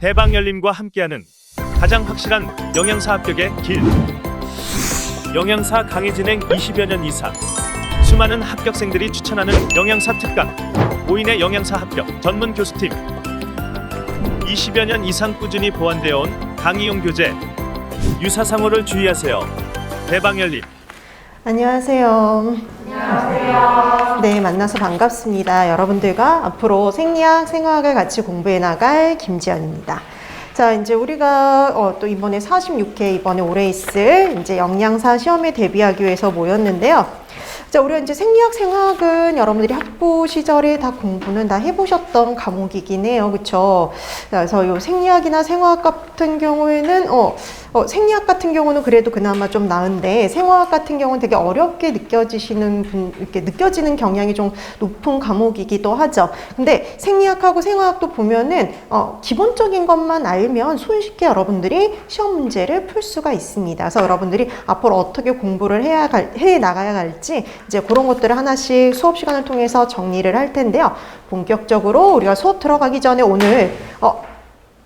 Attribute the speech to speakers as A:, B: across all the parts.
A: 대방열림과 함께하는 가장 확실한 영양사 합격의 길. 영양사 강의 진행 20여 년 이상, 수많은 합격생들이 추천하는 영양사 특강, 5인의 영양사 합격 전문 교수팀, 20여 년 이상 꾸준히 보완되어 온 강의용 교재. 유사상호를 주의하세요. 대방열림.
B: 안녕하세요.
C: 안녕하세요.
B: 네, 만나서 반갑습니다. 여러분들과 앞으로 생리학, 생화학을 같이 공부해 나갈 김지연입니다. 자, 이제 우리가 또 이번에 46회, 이번에 올해 있을 이제 영양사 시험에 대비하기 위해서 모였는데요. 자, 우리가 이제 생리학, 생화학은 여러분들이 학부 시절에 다 공부는 다 해보셨던 과목이긴 해요. 그쵸? 그래서 요 생리학이나 생화학 같은 경우에는, 생리학 같은 경우는 그래도 그나마 좀 나은데, 생화학 같은 경우는 되게 어렵게 이렇게 느껴지는 경향이 좀 높은 과목이기도 하죠. 근데 생리학하고 생화학도 보면은, 기본적인 것만 알면 손쉽게 여러분들이 시험 문제를 풀 수가 있습니다. 그래서 여러분들이 앞으로 어떻게 공부를 해 나가야 할지, 이제 그런 것들을 하나씩 수업 시간을 통해서 정리를 할 텐데요. 본격적으로 우리가 수업 들어가기 전에 오늘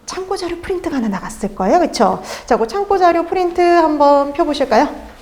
B: 참고 자료 프린트가 하나 나갔을 거예요. 그렇죠? 자, 그 참고 자료 프린트 한번 펴 보실까요?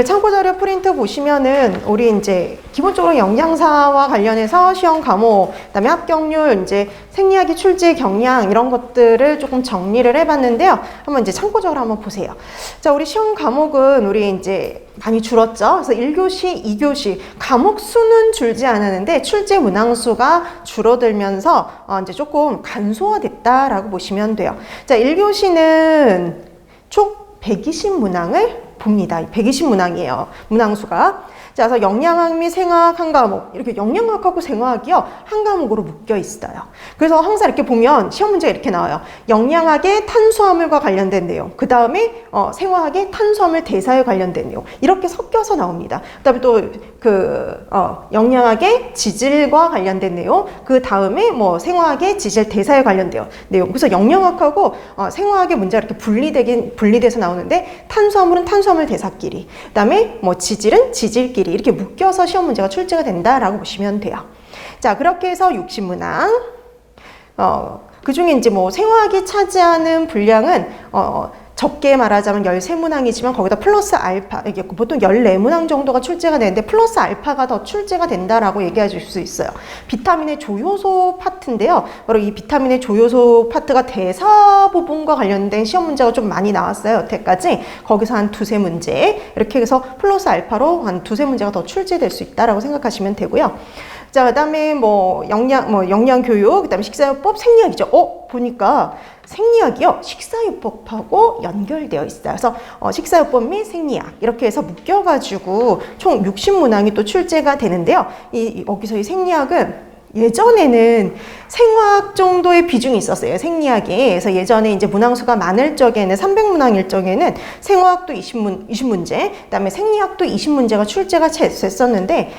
B: 참고 자료 프린트 보시면은 우리 이제 기본적으로 영양사와 관련해서 시험 과목, 그다음에 합격률, 이제 생리학의 출제 경향 이런 것들을 조금 정리를 해봤는데요. 한번 이제 참고적으로 한번 보세요. 자, 우리 시험 과목은 우리 이제 많이 줄었죠. 그래서 1교시, 2교시 과목 수는 줄지 않았는데 출제 문항수가 줄어들면서 이제 조금 간소화됐다라고 보시면 돼요. 자, 1교시는 총 120문항을 봅니다. 120문항이에요. 문항수가. 자, 그래서 영양학 및 생화학 한 과목, 이렇게 영양학하고 생화학이요, 한 과목으로 묶여 있어요. 그래서 항상 이렇게 보면 시험 문제가 이렇게 나와요. 영양학의 탄수화물과 관련된 내용, 그 다음에 생화학의 탄수화물 대사에 관련된 내용, 이렇게 섞여서 나옵니다. 그 다음에 또 영양학의 지질과 관련된 내용, 그 다음에 뭐 생화학의 지질 대사에 관련된 내용. 그래서 영양학하고 생화학의 문제가 이렇게 분리돼서 나오는데, 탄수화물은 탄수화물 대사끼리, 그 다음에 뭐 지질은 지질끼리 이렇게 묶여서 시험 문제가 출제가 된다라고 보시면 돼요. 자, 그렇게 해서 60문항. 그 중에 이제 뭐 생화학이 차지하는 분량은 적게 말하자면 13문항이지만 거기다 플러스 알파, 이게 보통 14문항 정도가 출제가 되는데 플러스 알파가 더 출제가 된다라고 얘기해 줄 수 있어요. 비타민의 조효소 파트인데요. 바로 이 비타민의 조효소 파트가 대사 부분과 관련된 시험 문제가 좀 많이 나왔어요. 여태까지. 거기서 한 두세 문제. 이렇게 해서 플러스 알파로 한 두세 문제가 더 출제될 수 있다라고 생각하시면 되고요. 자, 그 다음에 영양교육, 그 다음에 식사요법, 생리학이죠. 보니까 생리학이요, 식사요법하고 연결되어 있어요. 그래서 식사요법 및 생리학 이렇게 해서 묶여가지고 총 60문항이 또 출제가 되는데요. 여기서 이 생리학은 예전에는 생화학 정도의 비중이 있었어요. 생리학이. 그래서 예전에 이제 문항수가 많을 적에는 300문항일 적에는 생화학도 20문제, 그다음에 생리학도 20문제가 출제가 됐었는데,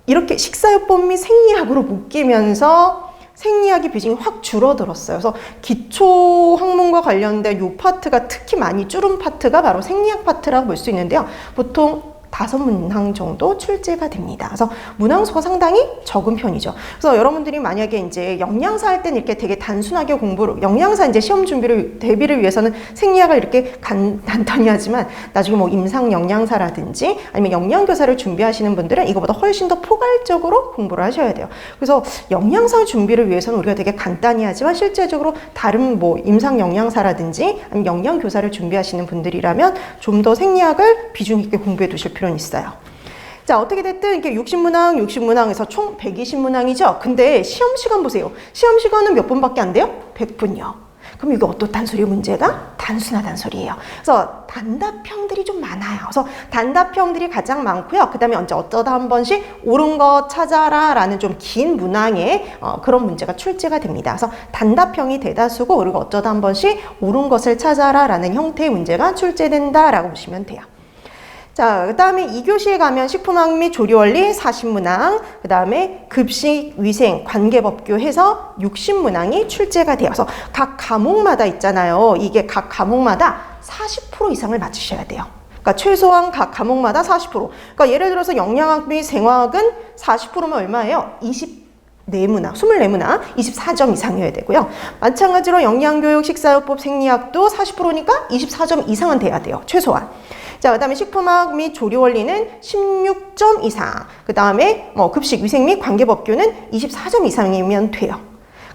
B: 이렇게 식사요법 및 생리학으로 묶이면서 생리학의 비중이 확 줄어들었어요. 그래서 기초 학문과 관련된 이 파트가 특히 많이 줄은 파트가 바로 생리학 파트라고 볼 수 있는데요. 보통 5문항 정도 출제가 됩니다. 그래서 문항수가 상당히 적은 편이죠. 그래서 여러분들이 만약에 이제 영양사 할 때는 이렇게 되게 단순하게 영양사 이제 시험 대비를 위해서는 생리학을 이렇게 간단히 하지만 나중에 뭐 임상 영양사라든지 아니면 영양교사를 준비하시는 분들은 이거보다 훨씬 더 포괄적으로 공부를 하셔야 돼요. 그래서 영양사 준비를 위해서는 우리가 되게 간단히 하지만 실제적으로 다른 뭐 임상 영양사라든지 아니면 영양교사를 준비하시는 분들이라면 좀 더 생리학을 비중 있게 공부해 두실 필요는 있어요. 자, 어떻게 됐든 이렇게 60문항에서 총 120문항이죠. 근데 시험 시간 보세요. 시험 시간은 몇 분밖에 안 돼요? 100분요. 그럼 이게 어떻단 소리예요? 문제가? 단순하단 소리예요. 그래서 단답형들이 좀 많아요. 그래서 단답형들이 가장 많고요. 그 다음에 어쩌다 한 번씩 옳은 거 찾아라 라는 좀 긴 문항에 그런 문제가 출제가 됩니다. 그래서 단답형이 대다수고, 그리고 어쩌다 한 번씩 옳은 것을 찾아라 라는 형태의 문제가 출제된다라고 보시면 돼요. 자, 그 다음에 2교시에 가면 식품학 및 조리원리 40문항, 그 다음에 급식, 위생, 관계법규 해서 60문항이 출제가 되어서 각 과목마다 있잖아요. 이게 각 과목마다 40% 이상을 맞추셔야 돼요. 그러니까 최소한 각 과목마다 40%. 그러니까 예를 들어서 영양학 및 생화학은 40%면 얼마예요? 4문항, 24문항 24점 이상이어야 되고요. 마찬가지로 영양교육, 식사요법, 생리학도 40%니까 24점 이상은 돼야 돼요. 최소한. 자, 그 다음에 식품학 및 조리원리는 16점 이상. 그 다음에 급식, 위생 및 관계법규는 24점 이상이면 돼요.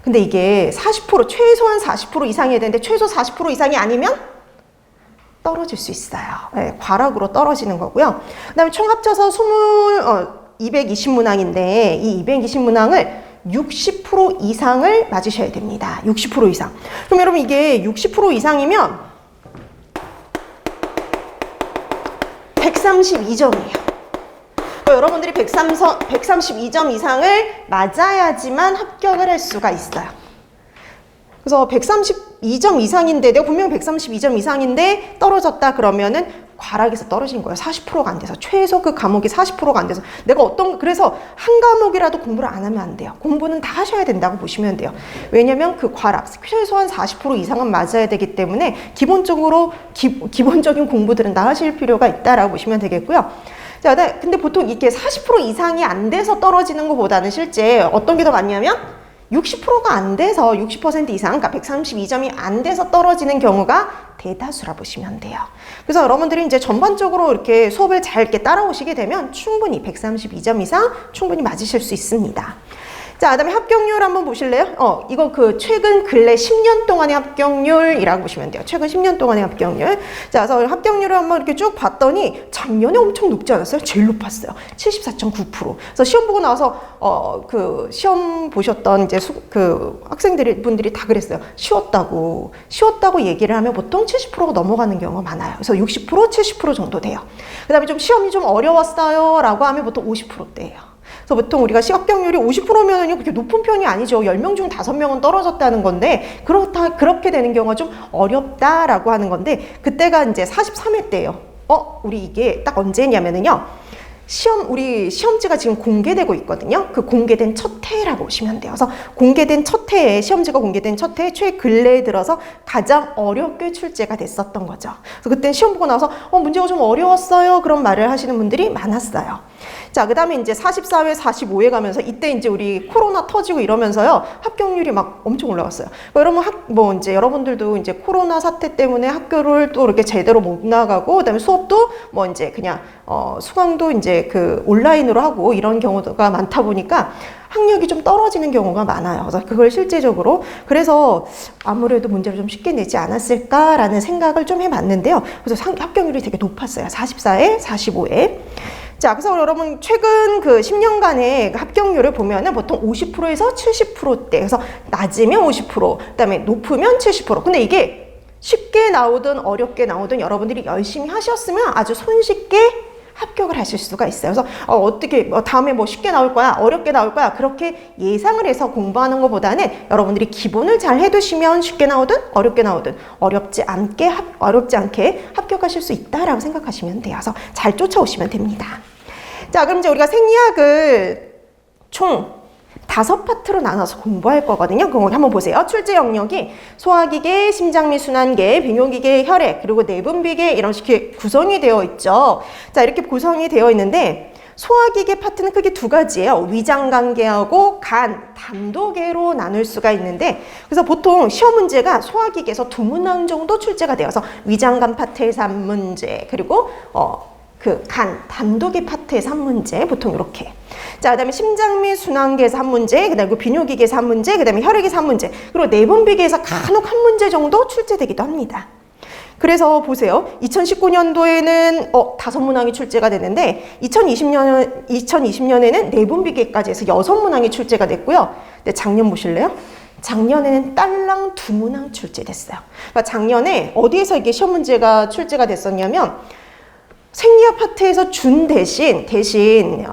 B: 근데 이게 40%, 최소한 40% 이상이어야 되는데 최소 40% 이상이 아니면 떨어질 수 있어요. 네, 과락으로 떨어지는 거고요. 그 다음에 총 합쳐서 220문항인데 이 220문항을 60% 이상을 맞으셔야 됩니다. 60% 이상. 그럼 여러분 이게 60% 이상이면 132점이에요. 여러분들이 132점 이상을 맞아야지만 합격을 할 수가 있어요. 그래서 132점 이상인데 내가 분명 132점 이상인데 떨어졌다 그러면은 과락에서 떨어진 거예요. 40%가 안 돼서. 최소 그 과목이 40%가 안 돼서. 그래서 한 과목이라도 공부를 안 하면 안 돼요. 공부는 다 하셔야 된다고 보시면 돼요. 왜냐면 그 과락, 최소한 40% 이상은 맞아야 되기 때문에 기본적인 공부들은 다 하실 필요가 있다라고 보시면 되겠고요. 자, 근데 보통 이게 40% 이상이 안 돼서 떨어지는 것보다는 실제 어떤 게 더 많냐면 60%가 안 돼서 60% 이상, 그러니까 132점이 안 돼서 떨어지는 경우가 대다수라 보시면 돼요. 그래서 여러분들이 이제 전반적으로 이렇게 수업을 잘 이렇게 따라오시게 되면 충분히 132점 이상 충분히 맞으실 수 있습니다. 자, 그 다음에 합격률 한번 보실래요? 이거 최근 근래 10년 동안의 합격률이라고 보시면 돼요. 최근 10년 동안의 합격률. 자, 그래서 합격률을 한번 이렇게 쭉 봤더니 작년에 엄청 높지 않았어요? 제일 높았어요. 74.9%. 그래서 시험 보고 나서, 시험 보셨던 이제 분들이 다 그랬어요. 쉬웠다고 얘기를 하면 보통 70%가 넘어가는 경우가 많아요. 그래서 60%, 70% 정도 돼요. 그 다음에 시험이 좀 어려웠어요. 라고 하면 보통 50%대예요. 그래서 보통 우리가 합격률이 50%면은 그렇게 높은 편이 아니죠. 10명 중 5명은 떨어졌다는 건데, 그렇게 되는 경우가 좀 어렵다라고 하는 건데, 그때가 이제 43회 때예요. 우리 이게 딱 언제냐면은요. 우리 시험지가 지금 공개되고 있거든요. 그 공개된 첫 해라고 보시면 돼요. 그래서 공개된 첫 해에, 시험지가 공개된 첫 해에 최근래에 들어서 가장 어렵게 출제가 됐었던 거죠. 그래서 그때 시험 보고 나서 문제가 좀 어려웠어요. 그런 말을 하시는 분들이 많았어요. 자, 그 다음에 이제 44회, 45회 가면서 이때 이제 우리 코로나 터지고 이러면서요. 합격률이 막 엄청 올라갔어요. 여러분, 여러분들도 이제 코로나 사태 때문에 학교를 또 이렇게 제대로 못 나가고, 그 다음에 수업도 이제 그냥, 수강도 이제 온라인으로 하고 이런 경우가 많다 보니까 학력이 좀 떨어지는 경우가 많아요. 그래서 그걸 실제적으로. 그래서 아무래도 문제를 좀 쉽게 내지 않았을까라는 생각을 좀 해봤는데요. 그래서 합격률이 되게 높았어요. 44회, 45회. 자, 그래서 여러분 최근 10년간의 합격률을 보면은 보통 50%에서 70%대. 그래서 낮으면 50%, 그다음에 높으면 70%. 근데 이게 쉽게 나오든 어렵게 나오든 여러분들이 열심히 하셨으면 아주 손쉽게 합격을 하실 수가 있어요. 그래서 어떻게 다음에 쉽게 나올 거야, 어렵게 나올 거야, 그렇게 예상을 해서 공부하는 것보다는 여러분들이 기본을 잘 해두시면 쉽게 나오든 어렵게 나오든 어렵지 않게 합격하실 수 있다라고 생각하시면 돼요. 그래서 잘 쫓아오시면 됩니다. 자, 그럼 이제 우리가 생리학을 총 5파트로 나눠서 공부할 거거든요. 그럼 한번 보세요. 출제 영역이 소화기계, 심장 및 순환계, 비뇨기계, 혈액, 그리고 내분비계 이런 식의 구성이 되어 있죠. 자, 이렇게 구성이 되어 있는데 소화기계 파트는 크게 2가지예요. 위장관계하고 간, 담도계로 나눌 수가 있는데, 그래서 보통 시험 문제가 소화기계에서 2문항 정도 출제가 되어서 위장관 파트에서 1문제, 그리고 간, 담도계 파트에서 1문제, 보통 이렇게. 자, 그 다음에 심장 및 순환계에서 1문제, 그 다음에 비뇨기계에서 1문제, 그 다음에 혈액에서 1문제, 그리고 내분비계에서 간혹 1문제 정도 출제되기도 합니다. 그래서 보세요. 2019년도에는 5문항이 출제가 되는데 2020년에는 내분비계까지 해서 6문항이 출제가 됐고요. 근데 작년 보실래요? 작년에는 딸랑 2문항 출제됐어요. 그러니까 작년에 어디에서 이게 시험 문제가 출제가 됐었냐면 생리학 파트에서 준 대신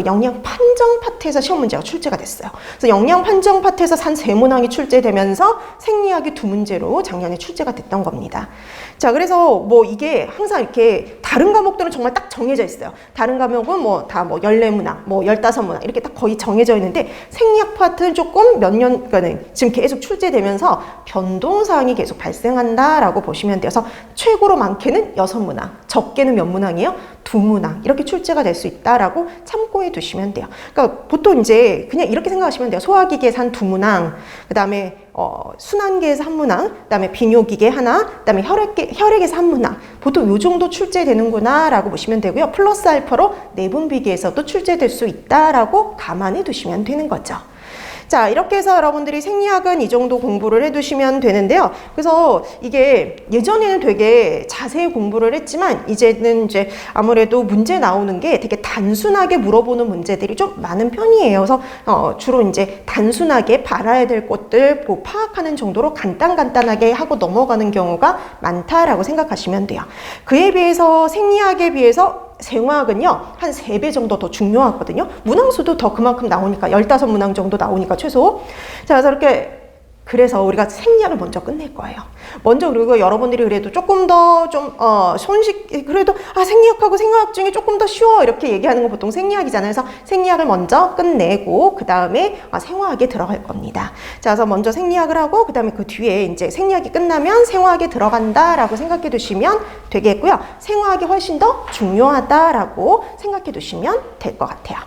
B: 영양 판정 파트에서 시험 문제가 출제가 됐어요. 그래서 영양 판정 파트에서 한 3문항이 출제되면서 생리학이 2문제로 작년에 출제가 됐던 겁니다. 자, 그래서 이게 항상 이렇게 다른 과목들은 정말 딱 정해져 있어요. 다른 과목은 다 14문항, 15문항 이렇게 딱 거의 정해져 있는데 생리학 파트는 조금 그러니까 지금 계속 출제되면서 변동사항이 계속 발생한다라고 보시면 돼서 최고로 많게는 6문항, 적게는 몇 문항 문항이에요? 두 문항 이렇게 출제가 될 수 있다라고 참고해 두시면 돼요. 그러니까 보통 이제 그냥 이렇게 생각하시면 돼요. 소화기계에서 한 두 문항, 그 다음에 순환계에서 한 문항, 그 다음에 비뇨기계 하나, 그 다음에 혈액에서 한 문항. 보통 요 정도 출제되는구나 라고 보시면 되고요. 플러스 알파로 내분비계에서도 출제될 수 있다라고 감안해 두시면 되는 거죠. 자, 이렇게 해서 여러분들이 생리학은 이 정도 공부를 해두시면 되는데요. 그래서 이게 예전에는 되게 자세히 공부를 했지만 이제는 이제 아무래도 문제 나오는 게 되게 단순하게 물어보는 문제들이 좀 많은 편이에요. 그래서 주로 이제 단순하게 알아야 될 것들 파악하는 정도로 간단하게 하고 넘어가는 경우가 많다라고 생각하시면 돼요. 그에 비해서 생리학에 비해서 생화학은요, 한 3배 정도 더 중요하거든요. 문항수도 더 그만큼 나오니까, 15문항 정도 나오니까, 최소. 자, 그래서 우리가 생리학을 먼저 끝낼 거예요. 먼저, 그리고 여러분들이 그래도 조금 더 그래도, 생리학하고 생화학 중에 조금 더 쉬워. 이렇게 얘기하는 거 보통 생리학이잖아요. 그래서 생리학을 먼저 끝내고, 그 다음에 생화학에 들어갈 겁니다. 자, 그래서 먼저 생리학을 하고, 그 다음에 그 뒤에 이제 생리학이 끝나면 생화학에 들어간다라고 생각해 두시면 되겠고요. 생화학이 훨씬 더 중요하다라고 생각해 두시면 될 것 같아요.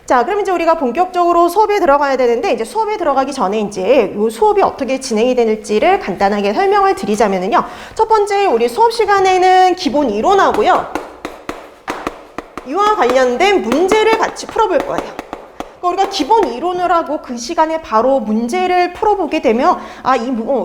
B: 자, 그럼 이제 우리가 본격적으로 수업에 들어가야 되는데, 이제 수업에 들어가기 전에 이제 이 수업이 어떻게 진행이 되는지를 간단하게 설명을 드리자면요. 첫 번째, 우리 수업 시간에는 기본 이론하고요. 이와 관련된 문제를 같이 풀어볼 거예요. 우리가 기본 이론을 하고 그 시간에 바로 문제를 풀어보게 되면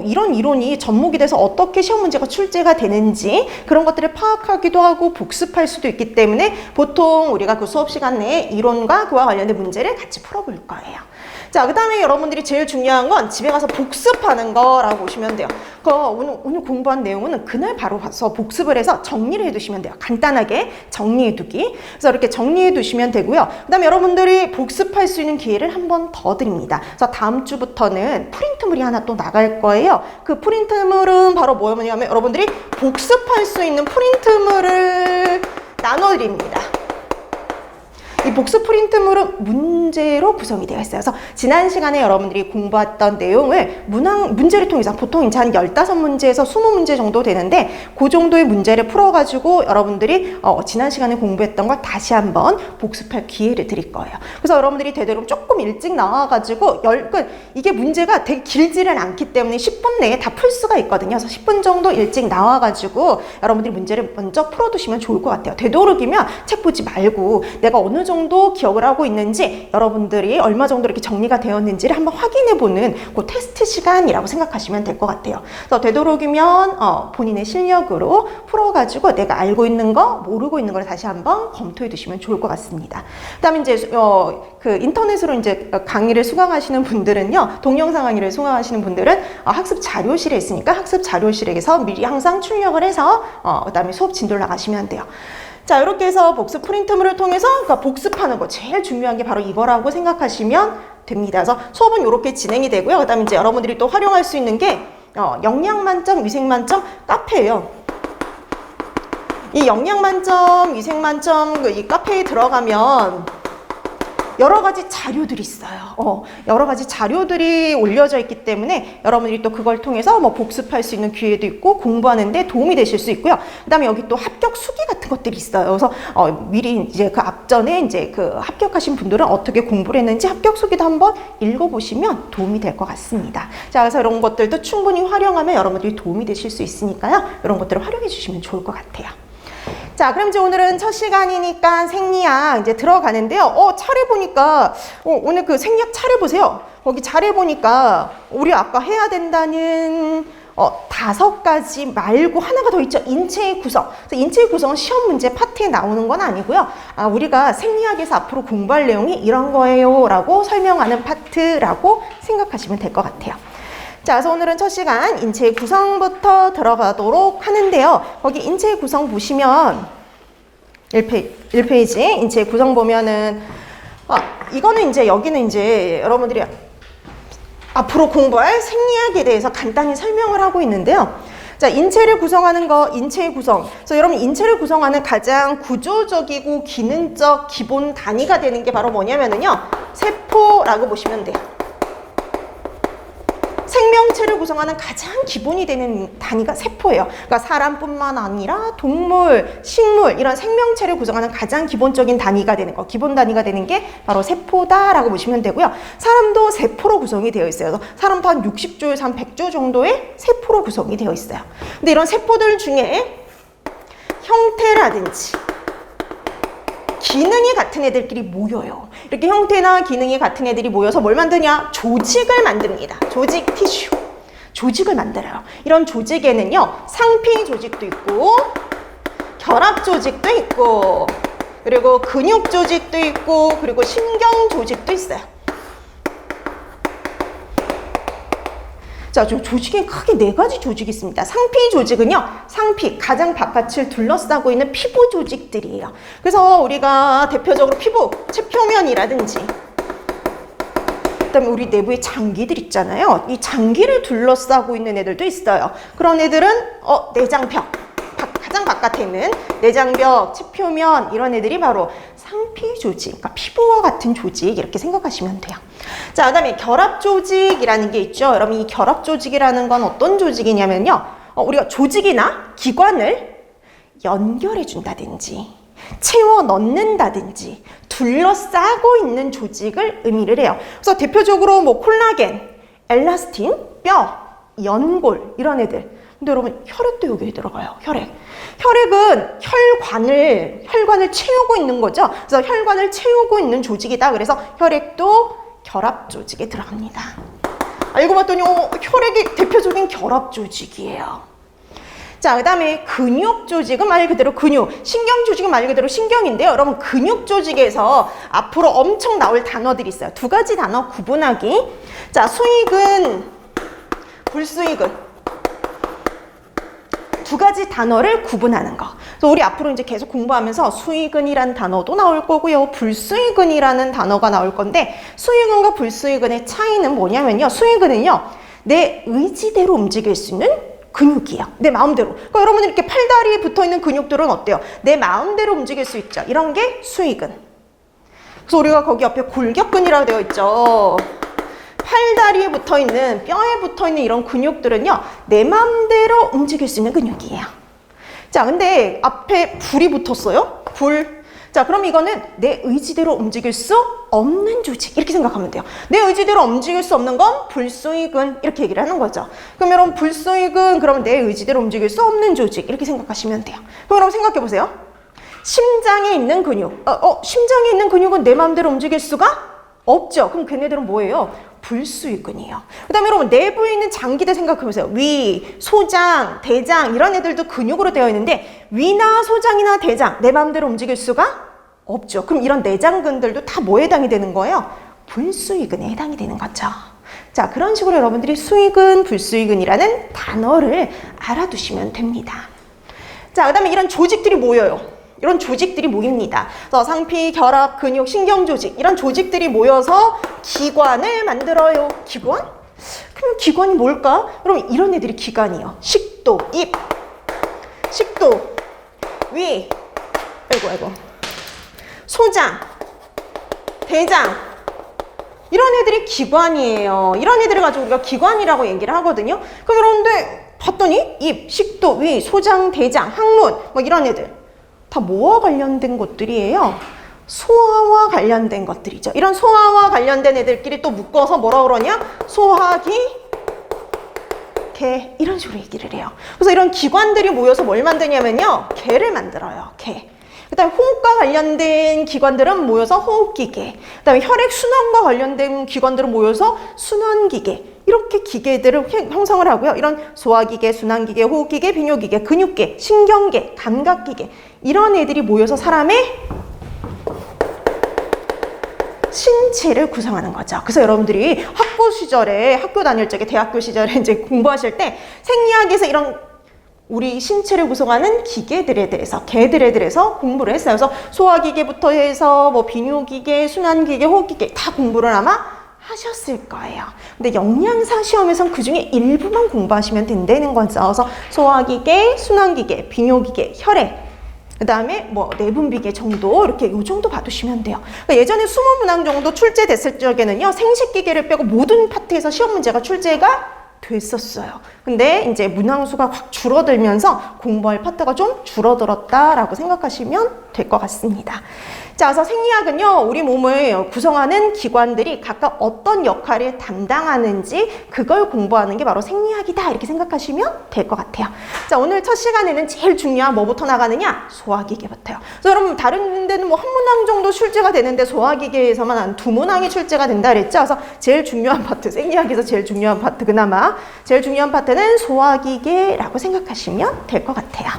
B: 이런 이론이 접목이 돼서 어떻게 시험 문제가 출제가 되는지 그런 것들을 파악하기도 하고 복습할 수도 있기 때문에 보통 우리가 그 수업 시간 내에 이론과 그와 관련된 문제를 같이 풀어볼 거예요. 자, 그 다음에 여러분들이 제일 중요한 건 집에 가서 복습하는 거라고 보시면 돼요. 오늘 공부한 내용은 그날 바로 가서 복습을 해서 정리를 해두시면 돼요. 간단하게 정리해두기. 그래서 이렇게 정리해두시면 되고요. 그 다음에 여러분들이 복습할 수 있는 기회를 한 번 더 드립니다. 그래서 다음 주부터는 프린트물이 하나 또 나갈 거예요. 그 프린트물은 바로 뭐냐면 여러분들이 복습할 수 있는 프린트물을 나눠드립니다. 이 복습 프린트물은 문제로 구성이 되어 있어요. 그래서 지난 시간에 여러분들이 공부했던 내용을 문제를 통해서 보통 이제 한 15문제에서 20문제 정도 되는데 그 정도의 문제를 풀어가지고 여러분들이 지난 시간에 공부했던 걸 다시 한번 복습할 기회를 드릴 거예요. 그래서 여러분들이 되도록 조금 일찍 나와가지고 이게 문제가 되게 길지는 않기 때문에 10분 내에 다 풀 수가 있거든요. 그래서 10분 정도 일찍 나와가지고 여러분들이 문제를 먼저 풀어두시면 좋을 것 같아요. 되도록이면 책 보지 말고 내가 어느 정도 기억을 하고 있는지 여러분들이 얼마 정도 이렇게 정리가 되었는지를 한번 확인해보는 그 테스트 시간이라고 생각하시면 될 것 같아요. 그래서 되도록이면 본인의 실력으로 풀어가지고 내가 알고 있는 거, 모르고 있는 걸 다시 한번 검토해 두시면 좋을 것 같습니다. 그 다음에 이제 그 인터넷으로 이제 강의를 수강하시는 분들은요, 동영상 강의를 수강하시는 분들은 학습 자료실에 있으니까 학습 자료실에서 미리 항상 출력을 해서 그 다음에 수업 진도를 나가시면 돼요. 자, 이렇게 해서 복습 프린트물을 통해서 복습하는 거 제일 중요한 게 바로 이거라고 생각하시면 됩니다. 그래서 수업은 이렇게 진행이 되고요. 그 다음에 이제 여러분들이 또 활용할 수 있는 게 영양 만점, 위생 만점 카페예요. 이 영양 만점, 위생 만점 이 카페에 들어가면 여러 가지 자료들이 있어요. 여러 가지 자료들이 올려져 있기 때문에 여러분들이 또 그걸 통해서 복습할 수 있는 기회도 있고 공부하는데 도움이 되실 수 있고요. 그 다음에 여기 또 합격 수기 같은 것들이 있어요. 그래서 미리 이제 그 앞전에 이제 그 합격하신 분들은 어떻게 공부를 했는지 합격 수기도 한번 읽어보시면 도움이 될 것 같습니다. 자, 그래서 이런 것들도 충분히 활용하면 여러분들이 도움이 되실 수 있으니까요. 이런 것들을 활용해 주시면 좋을 것 같아요. 자, 그럼 이제 오늘은 첫 시간이니까 생리학 이제 들어가는데요. 차례 보니까 오늘 그 생리학 차례 보세요. 거기 차례 보니까 우리 아까 해야 된다는 5가지 말고 하나가 더 있죠. 인체의 구성. 그래서 인체의 구성은 시험 문제 파트에 나오는 건 아니고요. 우리가 생리학에서 앞으로 공부할 내용이 이런 거예요 라고 설명하는 파트라고 생각하시면 될 것 같아요. 자, 그래서 오늘은 첫 시간 인체의 구성부터 들어가도록 하는데요. 거기 인체의 구성 보시면 1페이지 인체의 구성 보면은 이거는 이제 여기는 이제 여러분들이 앞으로 공부할 생리학에 대해서 간단히 설명을 하고 있는데요. 자, 인체를 구성하는 거, 인체의 구성. 그래서 여러분 인체를 구성하는 가장 구조적이고 기능적 기본 단위가 되는 게 바로 뭐냐면은요. 세포라고 보시면 돼요. 생명체를 구성하는 가장 기본이 되는 단위가 세포예요. 그러니까 사람뿐만 아니라 동물, 식물 이런 생명체를 구성하는 가장 기본적인 단위가 되는 거, 기본 단위가 되는 게 바로 세포다라고 보시면 되고요. 사람도 세포로 구성이 되어 있어요. 그래서 사람도 한 60조에서 한 100조 정도의 세포로 구성이 되어 있어요. 근데 이런 세포들 중에 형태라든지 기능이 같은 애들끼리 모여요. 이렇게 형태나 기능이 같은 애들이 모여서 뭘 만드냐? 조직을 만듭니다. 조직, 티슈. 조직을 만들어요. 이런 조직에는요, 상피 조직도 있고, 결합 조직도 있고, 그리고 근육 조직도 있고, 그리고 신경 조직도 있어요. 자, 조직에 크게 4가지 조직이 있습니다. 상피 조직은요, 상피, 가장 바깥을 둘러싸고 있는 피부 조직들이에요. 그래서 우리가 대표적으로 피부, 체표면이라든지, 그다음에 우리 내부에 장기들 있잖아요. 이 장기를 둘러싸고 있는 애들도 있어요. 그런 애들은 내장벽, 가장 바깥에 있는 내장벽, 체표면 이런 애들이 바로 상피 조직, 그러니까 피부와 같은 조직 이렇게 생각하시면 돼요. 자, 그다음에 결합 조직이라는 게 있죠. 여러분, 이 결합 조직이라는 건 어떤 조직이냐면요, 우리가 조직이나 기관을 연결해 준다든지 채워 넣는다든지 둘러싸고 있는 조직을 의미를 해요. 그래서 대표적으로 뭐 콜라겐, 엘라스틴, 뼈, 연골 이런 애들. 근데 여러분, 혈액도 여기에 들어가요. 혈액은 혈관을 채우고 있는 거죠. 그래서 혈관을 채우고 있는 조직이다. 그래서 혈액도 결합 조직에 들어갑니다. 알고 봤더니 혈액이 대표적인 결합 조직이에요. 자, 그 다음에 근육 조직은 말 그대로 근육, 신경 조직은 말 그대로 신경인데요. 여러분, 근육 조직에서 앞으로 엄청 나올 단어들이 있어요. 2가지 단어 구분하기. 자, 수익은, 불수익은. 2가지 단어를 구분하는 거. 그래서 우리 앞으로 이제 계속 공부하면서 수익은이라는 단어도 나올 거고요. 불수익은이라는 단어가 나올 건데, 수익은과 불수익은의 차이는 뭐냐면요. 수익은은요, 내 의지대로 움직일 수 있는 근육이에요. 내 마음대로. 그러니까 여러분, 이렇게 팔다리에 붙어있는 근육들은 어때요? 내 마음대로 움직일 수 있죠. 이런 게 수익은. 그래서 우리가 거기 옆에 골격근이라고 되어 있죠. 팔다리에 붙어있는, 뼈에 붙어있는 이런 근육들은요, 내 마음대로 움직일 수 있는 근육이에요. 자, 근데 앞에 불이 붙었어요. 불. 자, 그럼 이거는 내 의지대로 움직일 수 없는 조직. 이렇게 생각하면 돼요. 내 의지대로 움직일 수 없는 건 불수익은. 이렇게 얘기를 하는 거죠. 그럼 여러분, 불수익은 그러면 내 의지대로 움직일 수 없는 조직. 이렇게 생각하시면 돼요. 그럼 여러분 생각해 보세요. 심장에 있는 근육. 심장에 있는 근육은 내 마음대로 움직일 수가 없죠. 그럼 걔네들은 뭐예요? 불수익근이에요. 그 다음에 여러분, 내부에 있는 장기들 생각해보세요. 위, 소장, 대장 이런 애들도 근육으로 되어 있는데 위나 소장이나 대장 내 마음대로 움직일 수가 없죠. 그럼 이런 내장근들도 다 뭐에 해당이 되는 거예요? 불수익근에 해당이 되는 거죠. 자, 그런 식으로 여러분들이 수익은, 불수익은이라는 단어를 알아두시면 됩니다. 자, 그 다음에 이런 조직들이 모여요. 이런 조직들이 모입니다. 그래서 상피, 결합, 근육, 신경 조직 이런 조직들이 모여서 기관을 만들어요. 기관? 그럼 기관이 뭘까? 여러분, 이런 애들이 기관이에요. 식도, 입, 식도, 위, 아이고, 소장, 대장 이런 애들이 기관이에요. 이런 애들을 가지고 우리가 기관이라고 얘기를 하거든요. 그럼 여러분들 봤더니 입, 식도, 위, 소장, 대장, 항문 뭐 이런 애들 다 뭐와 관련된 것들이에요? 소화와 관련된 것들이죠. 이런 소화와 관련된 애들끼리 또 묶어서 뭐라 그러냐? 소화기, 개 이런 식으로 얘기를 해요. 그래서 이런 기관들이 모여서 뭘 만드냐면요. 개를 만들어요. 개. 그 다음에 호흡과 관련된 기관들은 모여서 호흡기계. 그 다음에 혈액순환과 관련된 기관들은 모여서 순환기계. 이렇게 기계들을 형성을 하고요. 이런 소화기계, 순환기계, 호흡기계, 비뇨기계, 근육계, 신경계, 감각기계 이런 애들이 모여서 사람의 신체를 구성하는 거죠. 그래서 여러분들이 학교 다닐 적에 대학교 시절에 이제 공부하실 때 생리학에서 이런 우리 신체를 구성하는 기계들에 대해서, 개들에 대해서 공부를 했어요. 그래서 소화기계부터 해서 뭐 비뇨기계, 순환기계, 호흡기계 다 공부를 아마 하셨을 거예요. 근데 영양사 시험에선 그 중에 일부만 공부하시면 된다는 거죠. 그래서 소화기계, 순환기계, 비뇨기계, 혈액, 그 다음에 뭐 내분비계 정도 이렇게 요 정도 봐두시면 돼요. 그러니까 예전에 20문항 정도 출제됐을 적에는요, 생식기계를 빼고 모든 파트에서 시험 문제가 출제가 됐었어요. 근데 이제 문항수가 확 줄어들면서 공부할 파트가 좀 줄어들었다라고 생각하시면 될 것 같습니다. 자, 그래서 생리학은요, 우리 몸을 구성하는 기관들이 각각 어떤 역할을 담당하는지 그걸 공부하는 게 바로 생리학이다, 이렇게 생각하시면 될 것 같아요. 자, 오늘 첫 시간에는 제일 중요한 뭐부터 나가느냐? 소화기계부터요. 그래서 여러분, 다른 데는 뭐 한 문항 정도 출제가 되는데 소화기계에서만 한 2문항이 출제가 된다 그랬죠? 그래서 제일 중요한 파트, 생리학에서 제일 중요한 파트, 그나마 제일 중요한 파트는 소화기계라고 생각하시면 될 것 같아요.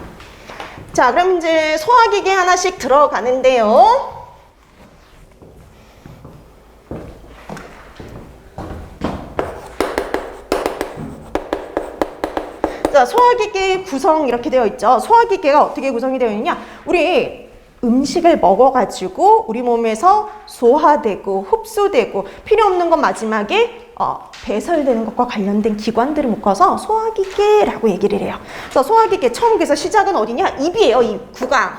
B: 자, 그럼 이제 소화기계 하나씩 들어가는데요. 자, 소화기계의 구성 이렇게 되어 있죠. 소화기계가 어떻게 구성이 되어 있냐? 우리 음식을 먹어가지고 우리 몸에서 소화되고 흡수되고 필요 없는 건 마지막에 배설되는 것과 관련된 기관들을 묶어서 소화기계라고 얘기를 해요. 그래서 소화기계 처음에서 시작은 어디냐? 입이에요. 입, 구강.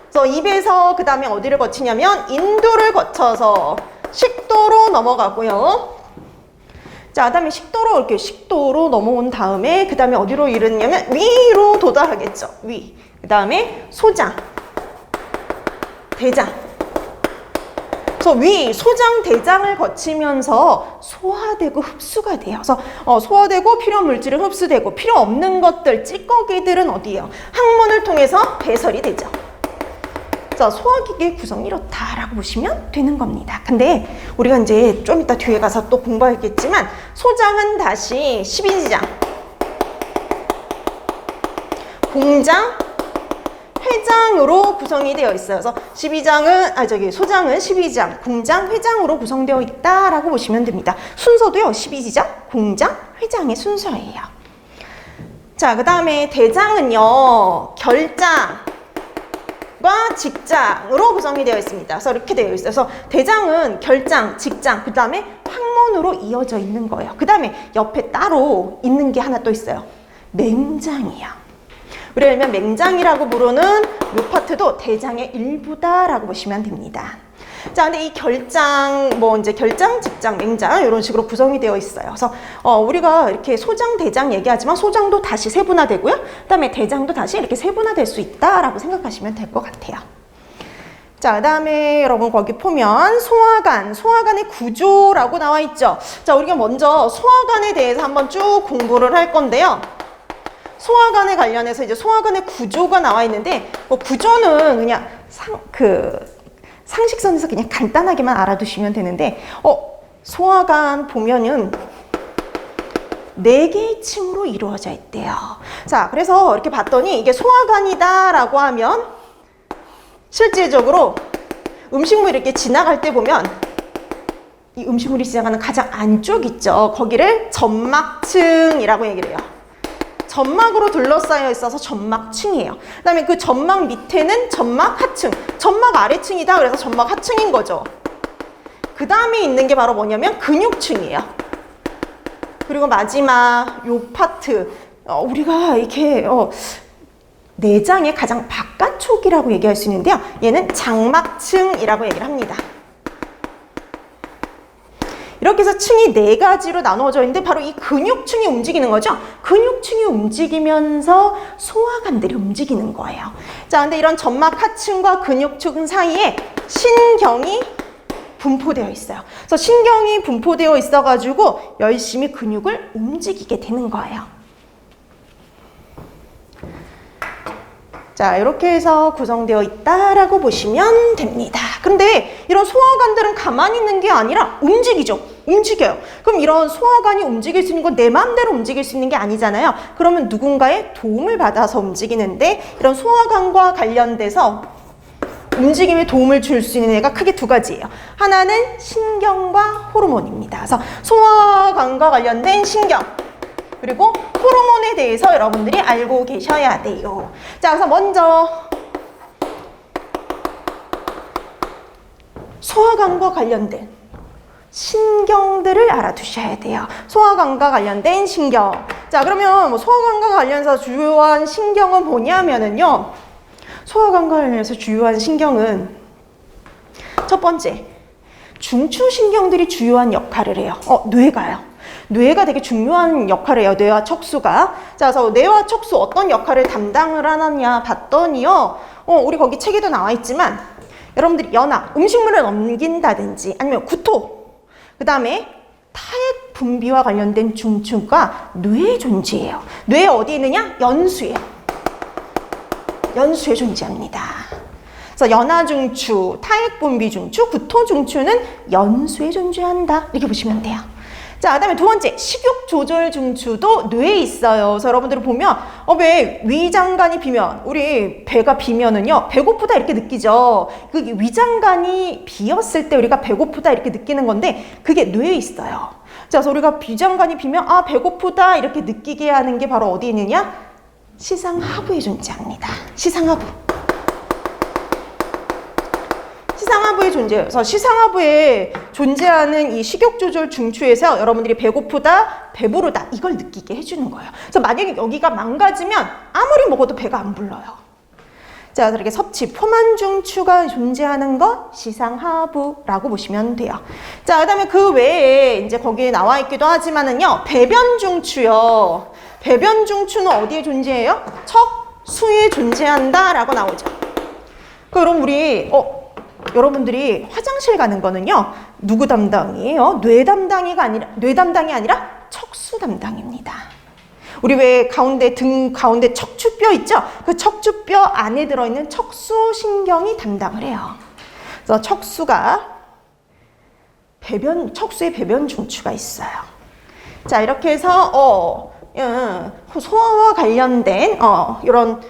B: 그래서 입에서 그 다음에 어디를 거치냐면 인두를 거쳐서 식도로 넘어가고요. 자, 그 다음에 식도로 넘어온 다음에 그 다음에 어디로 이르냐면 위로 도달하겠죠. 위. 그 다음에 소장, 대장. 그래서 위, 소장, 대장을 거치면서 소화되고 흡수가 돼요. 그래서 소화되고 필요한 물질은 흡수되고 필요 없는 것들, 찌꺼기들은 어디예요? 항문을 통해서 배설이 되죠. 그래서 소화기계 구성이 이렇다라고 보시면 되는 겁니다. 근데 우리가 이제 좀 이따 뒤에 가서 또 공부하겠지만 소장은 다시 12지장, 공장, 회장으로 구성이 되어 있어요. 그래서 소장은 12장, 공장, 회장으로 구성되어 있다라고 보시면 됩니다. 순서도요, 12지장, 공장, 회장의 순서예요. 자, 그 다음에 대장은요, 결장과 직장으로 구성이 되어 있습니다. 그래서 이렇게 되어 있어요. 그래서 대장은 결장, 직장, 그 다음에 항문으로 이어져 있는 거예요. 그 다음에 옆에 따로 있는 게 하나 또 있어요. 맹장이요. 우리가 일명 맹장이라고 부르는 이 파트도 대장의 일부다라고 보시면 됩니다. 자, 근데 이 결장, 결장, 직장, 맹장 이런 식으로 구성이 되어 있어요. 그래서 우리가 이렇게 소장, 대장 얘기하지만 소장도 다시 세분화되고요. 그다음에 대장도 다시 이렇게 세분화될 수 있다라고 생각하시면 될 것 같아요. 자, 그 다음에 여러분 거기 보면 소화관의 구조라고 나와 있죠. 자, 우리가 먼저 소화관에 대해서 한번 쭉 공부를 할 건데요. 소화관에 관련해서 이제 소화관의 구조가 나와 있는데 구조는 그냥 상식선에서 그냥 간단하게만 알아두시면 되는데 소화관 보면은 4개의 층으로 이루어져 있대요. 자, 그래서 이렇게 봤더니 이게 소화관이다라고 하면 실제적으로 음식물이 이렇게 지나갈 때 보면 이 음식물이 지나가는 가장 안쪽 있죠. 거기를 점막층이라고 얘기를 해요. 점막으로 둘러싸여 있어서 점막층이에요. 그 다음에 그 점막 밑에는 점막 하층, 점막 아래층이다 그래서 점막 하층인 거죠. 그 다음에 있는 게 바로 뭐냐면 근육층이에요. 그리고 마지막 요 파트, 우리가 이렇게 내장의 가장 바깥쪽이라고 얘기할 수 있는데요. 얘는 장막층이라고 얘기를 합니다. 이렇게 해서 층이 4가지로 나누어져 있는데 바로 이 근육층이 움직이는 거죠. 근육층이 움직이면서 소화관들이 움직이는 거예요. 자, 근데 이런 점막 하층과 근육층 사이에 신경이 분포되어 있어요. 그래서 신경이 분포되어 있어가지고 열심히 근육을 움직이게 되는 거예요. 자, 이렇게 해서 구성되어 있다라고 보시면 됩니다. 근데 이런 소화관들은 가만히 있는 게 아니라 움직이죠. 움직여요. 그럼 이런 소화관이 움직일 수 있는 건 내 마음대로 움직일 수 있는 게 아니잖아요. 그러면 누군가의 도움을 받아서 움직이는데 이런 소화관과 관련돼서 움직임에 도움을 줄 수 있는 애가 크게 2가지예요. 하나는 신경과 호르몬입니다. 그래서 소화관과 관련된 신경, 그리고 호르몬에 대해서 여러분들이 알고 계셔야 돼요. 자, 그래서 먼저 소화관과 관련된 신경들을 알아두셔야 돼요. 소화관과 관련된 신경. 자, 그러면 소화관과 관련해서 주요한 신경은 뭐냐면은요. 소화관과 관련해서 주요한 신경은 첫 번째, 중추신경들이 주요한 역할을 해요. 뇌가요. 뇌가 되게 중요한 역할을 해요. 뇌와 척수가. 자, 그래서 뇌와 척수 어떤 역할을 담당을 하느냐 봤더니요. 우리 거기 책에도 나와 있지만 여러분들이 연화, 음식물을 넘긴다든지 아니면 구토, 그 다음에 타액 분비와 관련된 중추가 뇌에 존재해요. 뇌에 어디 있느냐? 연수에. 연수에 존재합니다. 그래서 연화중추, 타액분비중추, 구토중추는 연수에 존재한다. 이렇게 보시면 돼요. 자, 그다음에 두 번째, 식욕조절중추도 뇌에 있어요. 그래서 여러분들이 보면 왜 위장관이 비면, 우리 배가 비면은요 배고프다 이렇게 느끼죠. 그 위장관이 비었을 때 우리가 배고프다 이렇게 느끼는 건데 그게 뇌에 있어요. 자, 그래서 우리가 위장관이 비면 배고프다 이렇게 느끼게 하는 게 바로 어디 있느냐? 시상하부에 존재합니다. 시상하부. 시상하부에 존재해요. 그래서 시상하부에 존재하는 이 식욕조절 중추에서 여러분들이 배고프다, 배부르다 이걸 느끼게 해주는 거예요. 그래서 만약에 여기가 망가지면 아무리 먹어도 배가 안 불러요. 자, 이렇게 섭취, 포만중추가 존재하는 것 시상하부라고 보시면 돼요. 자, 그다음에 그 외에 이제 거기에 나와 있기도 하지만은요, 배변중추요. 배변중추는 어디에 존재해요? 척수에 존재한다라고 나오죠. 그럼 우리 여러분들이 화장실 가는 거는요 누구 담당이에요? 뇌 담당이 아니라 척수 담당입니다. 우리 왜 등 가운데 척추뼈 있죠? 그 척추뼈 안에 들어있는 척수신경이 담당을 해요. 그래서 척수에 배변 중추가 있어요. 자, 이렇게 해서 소화와 관련된 이런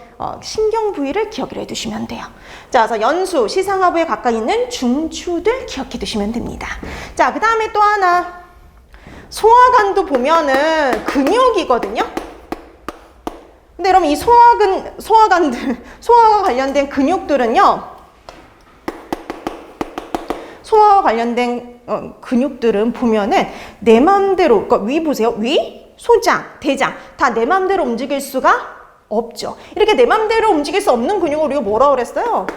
B: 신경 부위를 기억을 해두시면 돼요. 자, 그래서 연수, 시상하부에 가까이 있는 중추들 기억해 두시면 됩니다. 자, 그 다음에 또 하나, 소화관도 보면은 근육이거든요. 근데 여러분 이 소화와 관련된 근육들은요, 소화와 관련된 근육들은 보면은 내 마음대로, 그러니까 위 보세요. 위, 소장, 대장 다 내 마음대로 움직일 수가 없죠. 이렇게 내 맘대로 움직일 수 없는 근육을 우리가 뭐라 그랬어요?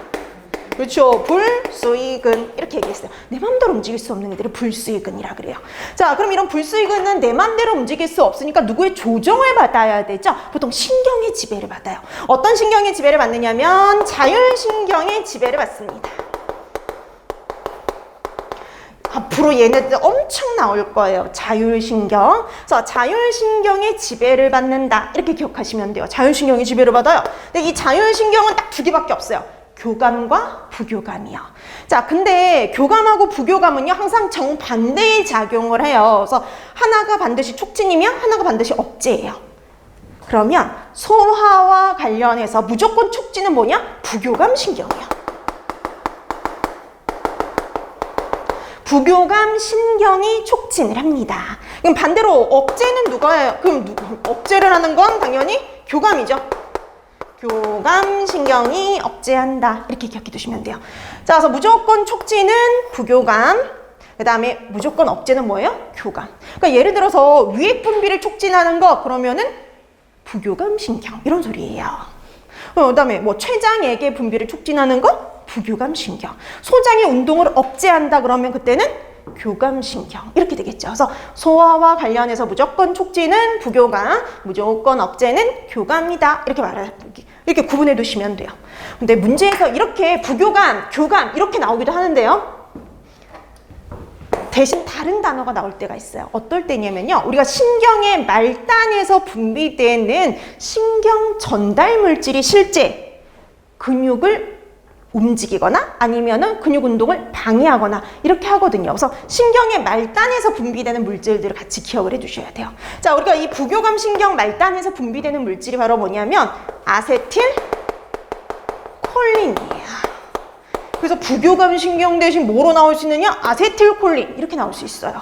B: 그렇죠. 불수의근 이렇게 얘기했어요. 내 맘대로 움직일 수 없는 애들을 불수의근이라 그래요. 자, 그럼 이런 불수의근은 내 맘대로 움직일 수 없으니까 누구의 조정을 받아야 되죠? 보통 신경의 지배를 받아요. 어떤 신경의 지배를 받느냐면 자율신경의 지배를 받습니다. 앞으로 얘네들 엄청 나올 거예요. 자율신경. 그래서 자율신경의 지배를 받는다. 이렇게 기억하시면 돼요. 자율신경의 지배를 받아요. 근데 이 자율신경은 딱 두 개밖에 없어요. 교감과 부교감이요. 자, 근데 교감하고 부교감은요, 항상 정반대의 작용을 해요. 그래서 하나가 반드시 촉진이면 하나가 반드시 억제예요. 그러면 소화와 관련해서 무조건 촉진은 뭐냐? 부교감 신경이요. 부교감 신경이 촉진을 합니다. 그럼 반대로 억제는 누가 해요? 그럼 억제를 하는 건 당연히 교감이죠. 교감 신경이 억제한다. 이렇게 기억해 두시면 돼요. 자, 그래서 무조건 촉진은 부교감, 그 다음에 무조건 억제는 뭐예요? 교감. 그러니까 예를 들어서 위액 분비를 촉진하는 거 그러면은 부교감 신경 이런 소리예요. 그 다음에 뭐 췌장액의 분비를 촉진하는 거 부교감 신경. 소장의 운동을 억제한다 그러면 그때는 교감 신경 이렇게 되겠죠. 그래서 소화와 관련해서 무조건 촉진은 부교감, 무조건 억제는 교감이다. 이렇게 구분해 두시면 돼요. 근데 문제에서 이렇게 부교감, 교감 이렇게 나오기도 하는데요. 대신 다른 단어가 나올 때가 있어요. 어떨 때냐면요. 우리가 신경의 말단에서 분비되는 신경 전달 물질이 실제 근육을 움직이거나 아니면은 근육 운동을 방해하거나 이렇게 하거든요. 그래서 신경의 말단에서 분비되는 물질들을 같이 기억을 해 두셔야 돼요. 자, 우리가 이 부교감 신경 말단에서 분비되는 물질이 바로 뭐냐면 아세틸콜린이에요. 그래서 부교감 신경 대신 뭐로 나올 수 있느냐? 아세틸콜린 이렇게 나올 수 있어요.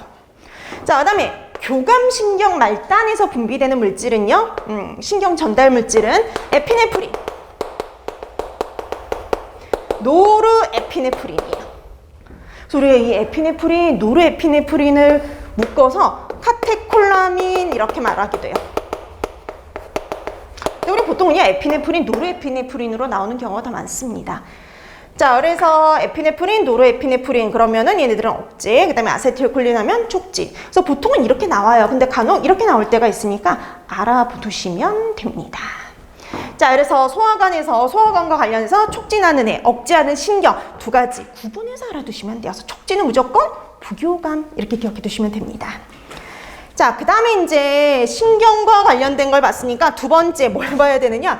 B: 자, 그 다음에 교감 신경 말단에서 분비되는 물질은요, 신경 전달 물질은 에피네프린, 노르에피네프린이에요. 그래서 우리가 이 에피네프린, 노르에피네프린을 묶어서 카테콜라민 이렇게 말하기도 해요. 근데 우리 보통 그냥 에피네프린, 노르에피네프린으로 나오는 경우가 더 많습니다. 자, 그래서 에피네프린, 노르에피네프린 그러면은 얘네들은 억제, 그 다음에 아세틸콜린 하면 촉진. 그래서 보통은 이렇게 나와요. 근데 간혹 이렇게 나올 때가 있으니까 알아두시면 됩니다. 자, 그래서 소화관에서 소화관과 관련해서 촉진하는 애, 억제하는 신경 두 가지 구분해서 알아두시면 돼요. 그래서 촉진은 무조건 부교감 이렇게 기억해 두시면 됩니다. 자, 그 다음에 이제 신경과 관련된 걸 봤으니까 두 번째 뭘 봐야 되느냐?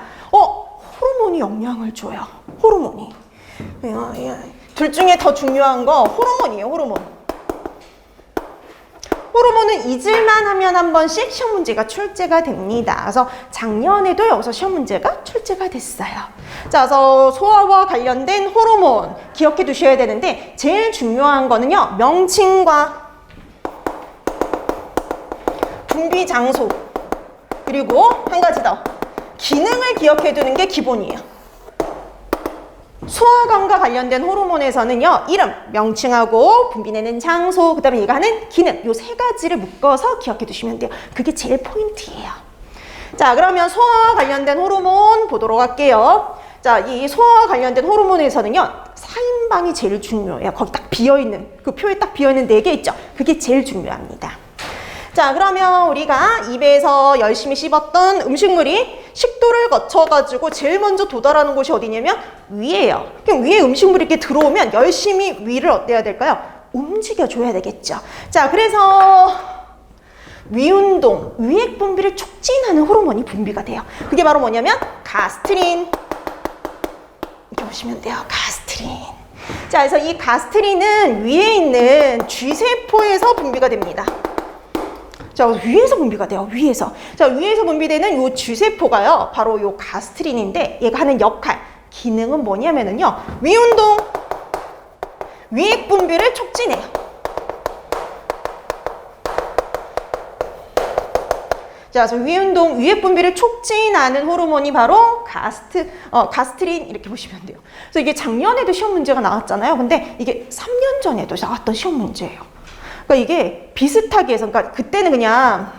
B: 호르몬이 영향을 줘요. 호르몬이. 둘 중에 더 중요한 거 호르몬이에요. 호르몬. 호르몬은 잊을만 하면 한 번씩 시험 문제가 출제가 됩니다. 그래서 작년에도 여기서 시험 문제가 출제가 됐어요. 자, 그래서 소화와 관련된 호르몬 기억해 두셔야 되는데 제일 중요한 거는요. 명칭과 분비 장소 그리고 한 가지 더 기능을 기억해 두는 게 기본이에요. 소화관과 관련된 호르몬에서는요, 이름, 명칭하고 분비되는 장소, 그 다음에 얘가 하는 기능, 요 세 가지를 묶어서 기억해 두시면 돼요. 그게 제일 포인트예요. 자, 그러면 소화와 관련된 호르몬 보도록 할게요. 자, 이 소화와 관련된 호르몬에서는요, 사인방이 제일 중요해요. 거기 딱 비어있는, 그 표에 딱 비어있는 4개 있죠? 그게 제일 중요합니다. 자, 그러면 우리가 입에서 열심히 씹었던 음식물이 식도를 거쳐가지고 제일 먼저 도달하는 곳이 어디냐면 위에요. 그럼 위에 음식물이 이렇게 들어오면 열심히 위를 어때야 될까요? 움직여줘야 되겠죠. 자, 그래서 위운동, 위액 분비를 촉진하는 호르몬이 분비가 돼요. 그게 바로 뭐냐면 가스트린. 이렇게 보시면 돼요. 가스트린. 자, 그래서 이 가스트린은 위에 있는 쥐세포에서 분비가 됩니다. 자, 위에서 분비가 돼요. 위에서. 자, 위에서 분비되는 요 쥐세포가요. 바로 요 가스트린인데 얘가 하는 역할, 기능은 뭐냐면은요. 위운동, 위액 분비를 촉진해요. 자, 그래서 위운동, 위액 분비를 촉진하는 호르몬이 바로 가스트린 이렇게 보시면 돼요. 그래서 이게 작년에도 시험 문제가 나왔잖아요. 근데 이게 3년 전에도 나왔던 시험 문제예요. 그러니까 이게 비슷하게 해서, 그러니까 그때는 그냥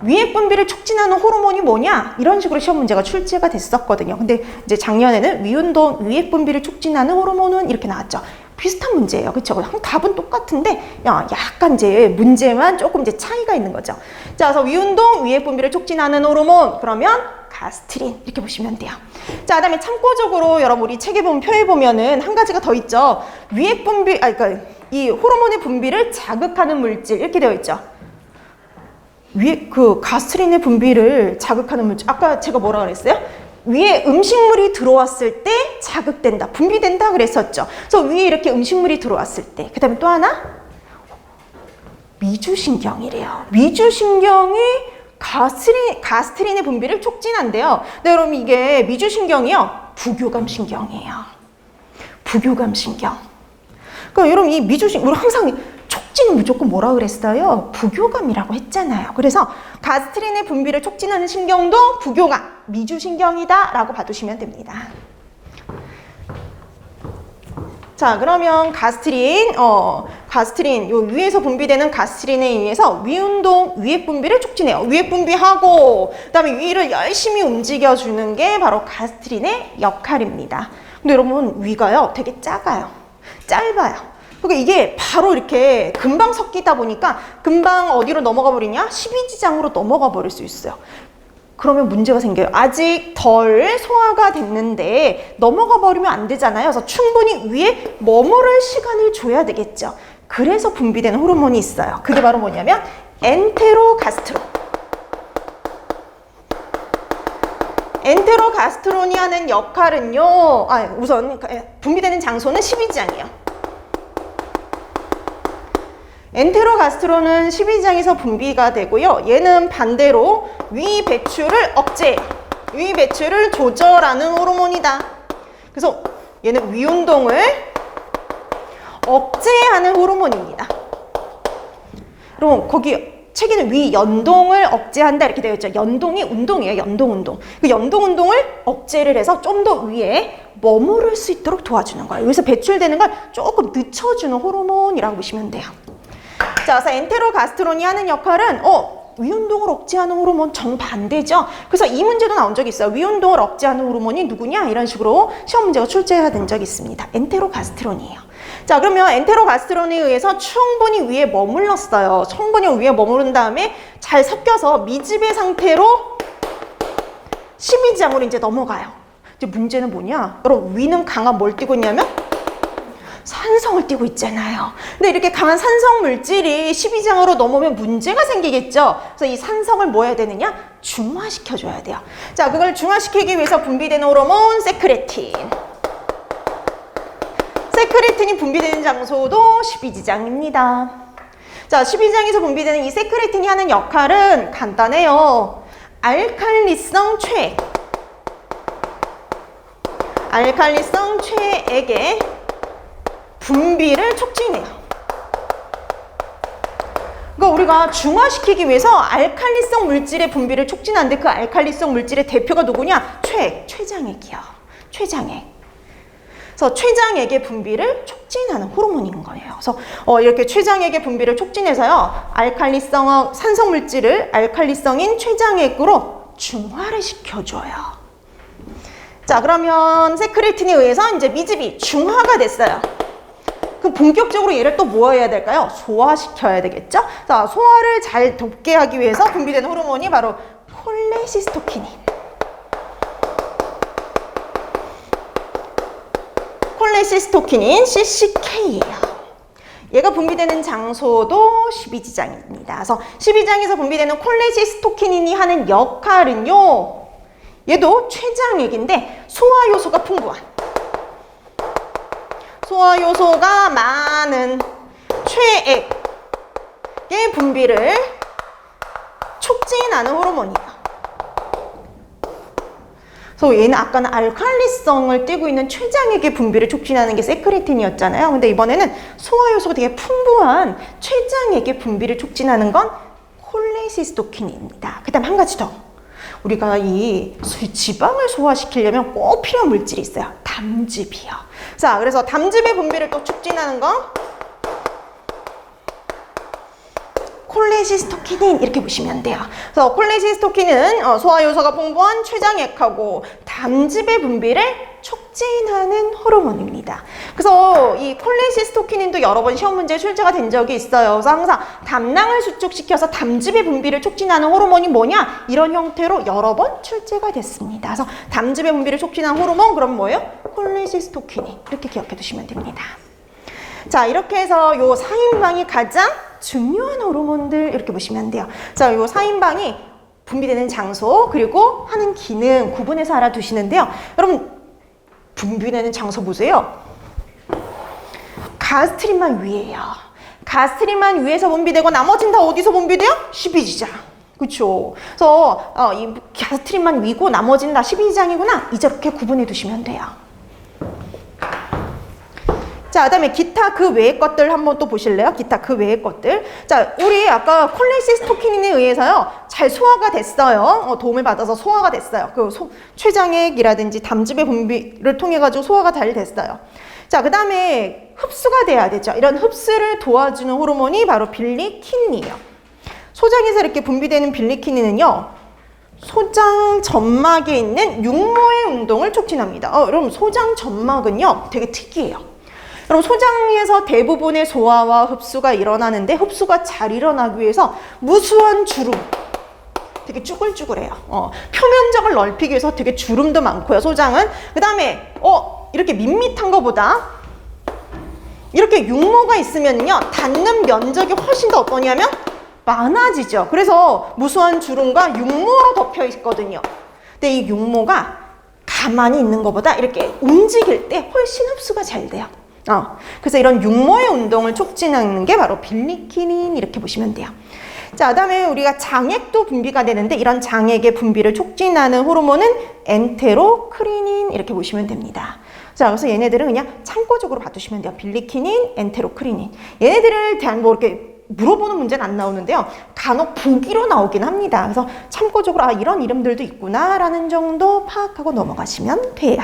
B: 위액 분비를 촉진하는 호르몬이 뭐냐? 이런 식으로 시험 문제가 출제가 됐었거든요. 근데 이제 작년에는 위운동, 위액 분비를 촉진하는 호르몬은 이렇게 나왔죠. 비슷한 문제예요. 그쵸? 답은 똑같은데, 약간 이제 문제만 조금 이제 차이가 있는 거죠. 자, 그래서 위운동, 위액 분비를 촉진하는 호르몬, 그러면 가스트린. 이렇게 보시면 돼요. 자, 그 다음에 참고적으로 여러분 우리 책에 보면, 표에 보면은 한 가지가 더 있죠. 위액 분비, 그러니까 이 호르몬의 분비를 자극하는 물질. 이렇게 되어 있죠. 위에 가스트린의 분비를 자극하는 물질. 아까 제가 뭐라 그랬어요? 위에 음식물이 들어왔을 때 자극된다, 분비된다 그랬었죠. 그래서 위에 이렇게 음식물이 들어왔을 때. 그 다음에 또 하나 미주신경이래요. 미주신경이 가스트린의 분비를 촉진한대요. 네, 그럼 이게 미주신경이요. 부교감신경이에요. 부교감신경. 그러니까 여러분 이 미주신경, 우리 항상 촉진은 무조건 뭐라 그랬어요? 부교감이라고 했잖아요. 그래서 가스트린의 분비를 촉진하는 신경도 부교감, 미주신경이다 라고 봐두시면 됩니다. 자, 그러면 가스트린, 요 위에서 분비되는 가스트린에 의해서 위운동, 위액 분비를 촉진해요. 위액 분비하고, 그 다음에 위를 열심히 움직여주는 게 바로 가스트린의 역할입니다. 근데 여러분, 위가요, 되게 작아요. 짧아요. 그러니까 이게 바로 이렇게 금방 섞이다 보니까 금방 어디로 넘어가 버리냐? 12지장으로 넘어가 버릴 수 있어요. 그러면 문제가 생겨요. 아직 덜 소화가 됐는데 넘어가 버리면 안 되잖아요. 그래서 충분히 위에 머무를 시간을 줘야 되겠죠. 그래서 분비되는 호르몬이 있어요. 그게 바로 뭐냐면 엔테로가스트론. 엔테로가스트론이 하는 역할은요. 우선 분비되는 장소는 12지장이에요. 엔테로가스트론은 12지장에서 분비가 되고요. 얘는 반대로 위 배출을 억제, 위 배출을 조절하는 호르몬이다. 그래서 얘는 위운동을 억제하는 호르몬입니다. 여러분 거기 책에는 위 연동을 억제한다 이렇게 되어 있죠. 연동이 운동이에요. 연동. 그 연동 운동을 억제를 해서 좀 더 위에 머무를 수 있도록 도와주는 거예요. 여기서 배출되는 걸 조금 늦춰주는 호르몬이라고 보시면 돼요. 자, 그래서 엔테로가스트론이 하는 역할은 위운동을 억제하는 호르몬 정반대죠. 그래서 이 문제도 나온 적이 있어요. 위운동을 억제하는 호르몬이 누구냐? 이런 식으로 시험 문제가 출제가 된 적이 있습니다. 엔테로가스테론이에요. 자, 그러면 엔테로가스테론에 의해서 충분히 위에 머물렀어요. 충분히 위에 머무른 다음에 잘 섞여서 미지배 상태로 12장으로 이제 넘어가요. 이제 문제는 뭐냐? 여러분, 위는 강한 뭘 띠고 있냐면 산성을 띠고 있잖아요. 근데 이렇게 강한 산성 물질이 12장으로 넘으면 문제가 생기겠죠. 그래서 이 산성을 뭐 해야 되느냐? 중화시켜줘야 돼요. 자, 그걸 중화시키기 위해서 분비되는 호르몬 세크레틴. 세크레틴이 분비되는 장소도 12지장입니다. 자, 12장에서 분비되는 이 세크레틴이 하는 역할은 간단해요. 알칼리성 최액. 알칼리성 최액의 분비를 촉진해요. 그러니까 우리가 중화시키기 위해서 알칼리성 물질의 분비를 촉진하는데 그 알칼리성 물질의 대표가 누구냐? 최액, 최장액이요. 최장액. 그래서 최장액의 분비를 촉진하는 호르몬인 거예요. 그래서 이렇게 최장액의 분비를 촉진해서요, 알칼리성 산성 물질을 알칼리성인 최장액으로 중화를 시켜줘요. 자, 그러면 세크레틴에 의해서 이제 미즙이 중화가 됐어요. 그럼 본격적으로 얘를 또 뭐 해야 될까요? 소화시켜야 되겠죠? 자, 소화를 잘 돕게 하기 위해서 분비되는 호르몬이 바로 콜레시스토키닌. 콜레시스토키닌 CCK예요. 얘가 분비되는 장소도 12지장입니다. 그래서 12장에서 분비되는 콜레시스토키닌이 하는 역할은요, 얘도 최장액인데 소화 요소가 풍부한, 소화 요소가 많은 최액의 분비를 촉진하는 호르몬이에요. 그래서 얘는 아까는 알칼리성을 띠고 있는 최장액의 분비를 촉진하는 게 세크레틴이었잖아요. 근데 이번에는 소화 요소가 되게 풍부한 최장액의 분비를 촉진하는 건 콜레시스토킨입니다. 그 다음 한 가지 더. 우리가 이 지방을 소화시키려면 꼭 필요한 물질이 있어요. 담즙이요. 자, 그래서 담즙의 분비를 또 촉진하는 건 콜레시스토키닌, 이렇게 보시면 돼요. 그래서 콜레시스토킨은 소화 요소가 풍부한 최장액하고 담즙의 분비를 촉진하는 호르몬입니다. 그래서 이 콜레시스토키닌도 여러 번 시험 문제에 출제가 된 적이 있어요. 그래서 항상 담낭을 수축시켜서 담즙의 분비를 촉진하는 호르몬이 뭐냐? 이런 형태로 여러 번 출제가 됐습니다. 그래서 담즙의 분비를 촉진하는 호르몬, 그럼 뭐예요? 콜레시스토키닌. 이렇게 기억해 두시면 됩니다. 자, 이렇게 해서 요 4인방이 가장 중요한 호르몬들, 이렇게 보시면 돼요. 자, 요 4인방이 분비되는 장소 그리고 하는 기능 구분해서 알아두시는데요. 여러분, 분비되는 장소 보세요. 가스트림만 위에요. 가스트림만 위에서 분비되고 나머지는 다 어디서 분비돼요? 12지장. 그렇죠. 그래서 이 가스트림만 위고 나머지는 다 12지장이구나. 이렇게 구분해 두시면 돼요. 자, 그다음에 기타 그 외의 것들 한번 또 보실래요? 기타 그 외의 것들. 자, 우리 아까 콜레시스토킨에 의해서요, 잘 소화가 됐어요. 도움을 받아서 소화가 됐어요. 그 췌장액이라든지 담즙의 분비를 통해 가지고 소화가 잘 됐어요. 자, 그다음에 흡수가 돼야 되죠. 이런 흡수를 도와주는 호르몬이 바로 빌리킨이에요. 소장에서 이렇게 분비되는 빌리킨은요, 소장 점막에 있는 육모의 운동을 촉진합니다. 여러분, 소장 점막은요, 되게 특이해요. 여러분, 소장에서 대부분의 소화와 흡수가 일어나는데 흡수가 잘 일어나기 위해서 무수한 주름, 되게 쭈글쭈글해요. 표면적을 넓히기 위해서 되게 주름도 많고요, 소장은. 그 다음에 이렇게 밋밋한 것보다 이렇게 육모가 있으면요, 닿는 면적이 훨씬 더 어떠냐면 많아지죠. 그래서 무수한 주름과 육모로 덮여 있거든요. 근데 이 육모가 가만히 있는 것보다 이렇게 움직일 때 훨씬 흡수가 잘 돼요. 그래서 이런 육모의 운동을 촉진하는 게 바로 빌리킨인, 이렇게 보시면 돼요. 자, 그다음에 우리가 장액도 분비가 되는데 이런 장액의 분비를 촉진하는 호르몬은 엔테로크리닌, 이렇게 보시면 됩니다. 자, 그래서 얘네들은 그냥 참고적으로 봐두시면 돼요. 빌리킨인, 엔테로크리닌. 얘네들을 대한 뭐 이렇게 물어보는 문제는 안 나오는데요. 간혹 보기로 나오긴 합니다. 그래서 참고적으로 이런 이름들도 있구나라는 정도 파악하고 넘어가시면 돼요.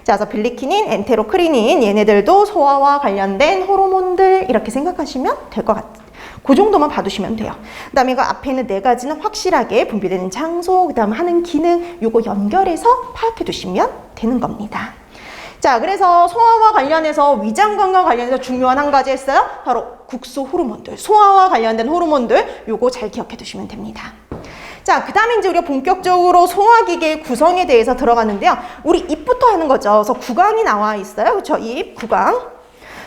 B: 자, 그래서 빌리킨인, 엔테로크리닌, 얘네들도 소화와 관련된 호르몬들, 이렇게 생각하시면 될 것 같아요. 그 정도만 봐두시면 돼요. 그 다음에 그 앞에 있는 네 가지는 확실하게 분비되는 장소, 그 다음에 하는 기능, 요거 연결해서 파악해 두시면 되는 겁니다. 자, 그래서 소화와 관련해서 위장관과 관련해서 중요한 한 가지 했어요. 바로 국소 호르몬들, 소화와 관련된 호르몬들 요거 잘 기억해 두시면 됩니다. 자, 그 다음에 이제 우리가 본격적으로 소화기계의 구성에 대해서 들어가는데요. 우리 입부터 하는 거죠. 그래서 구강이 나와 있어요. 그렇죠? 입, 구강.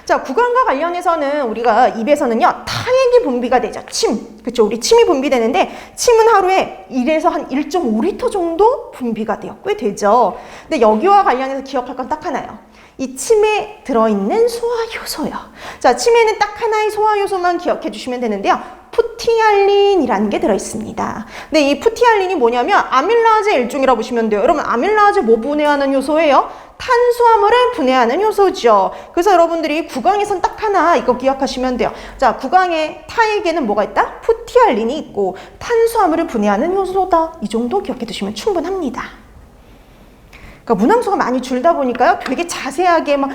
B: 자, 구강과 관련해서는 우리가 입에서는요, 타액이 분비가 되죠. 침. 그렇죠? 우리 침이 분비되는데, 침은 하루에 1에서 한 1.5리터 정도 분비가 돼요. 꽤 되죠. 근데 여기와 관련해서 기억할 건 딱 하나요. 이 침에 들어있는 소화효소요. 자, 침에는 딱 하나의 소화효소만 기억해 주시면 되는데요. 푸티알린이라는 게 들어있습니다. 근데 이 푸티알린이 뭐냐면 아밀라제 일종이라고 보시면 돼요. 여러분, 아밀라제 뭐 분해하는 효소예요? 탄수화물을 분해하는 효소죠. 그래서 여러분들이 구강에선 딱 하나 이거 기억하시면 돼요. 자, 구강의 타액에는 뭐가 있다? 푸티알린이 있고 탄수화물을 분해하는 효소다. 이 정도 기억해 두시면 충분합니다. 그러니까 문항수가 많이 줄다 보니까요, 되게 자세하게 막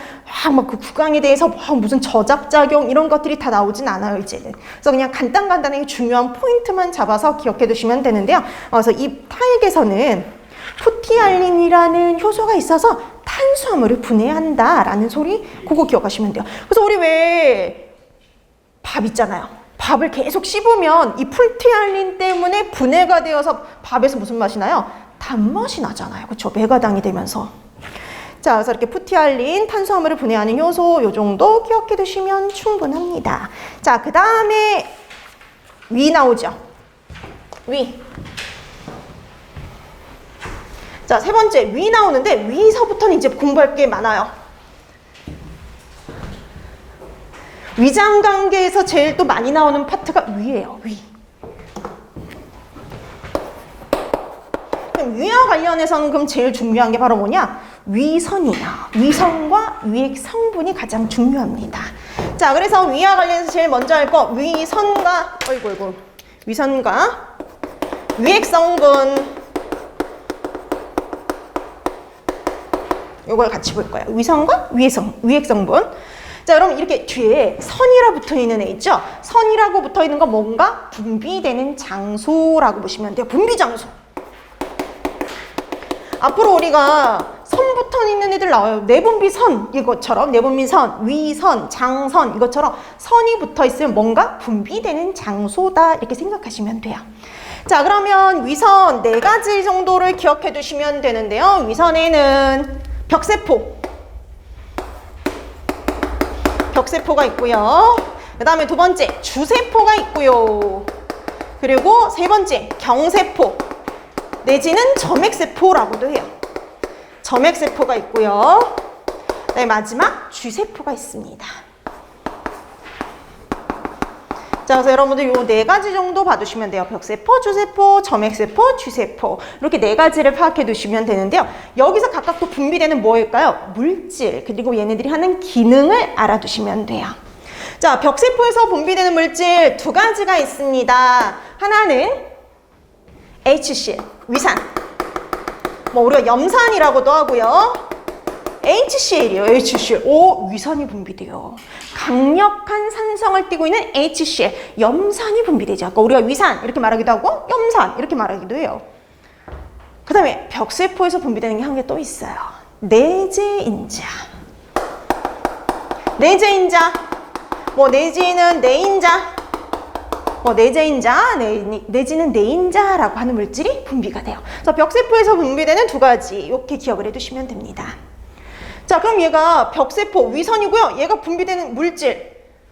B: 그 구강에 대해서 무슨 저작작용 이런 것들이 다 나오진 않아요, 이제는. 그래서 그냥 간단하게 중요한 포인트만 잡아서 기억해 두시면 되는데요. 그래서 이 타액에서는 푸티알린이라는 효소가 있어서 탄수화물을 분해한다라는 소리, 그거 기억하시면 돼요. 그래서 우리 왜 밥 있잖아요. 밥을 계속 씹으면 이 푸티알린 때문에 분해가 되어서 밥에서 무슨 맛이 나요? 단맛이 나잖아요. 그렇죠? 메가당이 되면서. 자, 그래서 이렇게 푸티알린, 탄수화물을 분해하는 효소 요 정도 기억해 두시면 충분합니다. 자, 그 다음에 위 나오죠. 위. 자, 세 번째 위 나오는데 위서부터는 이제 공부할 게 많아요. 위장관계에서 제일 또 많이 나오는 파트가 위예요. 위. 위와 관련해서는 그럼 제일 중요한 게 바로 뭐냐? 위선이에요. 위선과 위액 성분이 가장 중요합니다. 자, 그래서 위와 관련해서 제일 먼저 할 거 위선과 위선과 위액 성분 이걸 같이 볼 거예요. 위선과 위액 성분. 자, 여러분 이렇게 뒤에 선이라 붙어 있는 애 있죠? 선이라고 붙어 있는 건 뭔가 분비되는 장소라고 보시면 돼요. 분비 장소. 앞으로 우리가 선 붙어 있는 애들 나와요. 내분비선 이것처럼 내분비선, 위선, 장선 이것처럼 선이 붙어 있으면 뭔가 분비되는 장소다 이렇게 생각하시면 돼요. 자, 그러면 위선 네 가지 정도를 기억해 두시면 되는데요. 위선에는 벽세포가 있고요. 그 다음에 두 번째 주세포가 있고요. 그리고 세 번째 경세포 내지는 점액세포라고도 해요. 점액세포가 있고요. 그다음에 마지막 쥐세포가 있습니다. 자, 그래서 여러분들 요 네 가지 정도 봐두시면 돼요. 벽세포, 주세포, 점액세포, 쥐세포 이렇게 네 가지를 파악해 두시면 되는데요. 여기서 각각 또 분비되는 뭐일까요? 물질, 그리고 얘네들이 하는 기능을 알아두시면 돼요. 자, 벽세포에서 분비되는 물질 두 가지가 있습니다. 하나는 HCl, 위산. 뭐 우리가 염산이라고도 하고요. HCl이에요. HCl. 오, 위산이 분비돼요. 강력한 산성을 띠고 있는 HCl, 염산이 분비되죠. 아까 우리가 위산 이렇게 말하기도 하고 염산 이렇게 말하기도 해요. 그 다음에 벽세포에서 분비되는 게 한 개 또 있어요. 내재인자. 내재인자. 뭐 내지는 내인자. 뭐 내재인자, 내지는 내인자라고 하는 물질이 분비가 돼요. 그래서 벽세포에서 분비되는 두 가지 이렇게 기억을 해두시면 됩니다. 자, 그럼 얘가 벽세포 위선이고요. 얘가 분비되는 물질.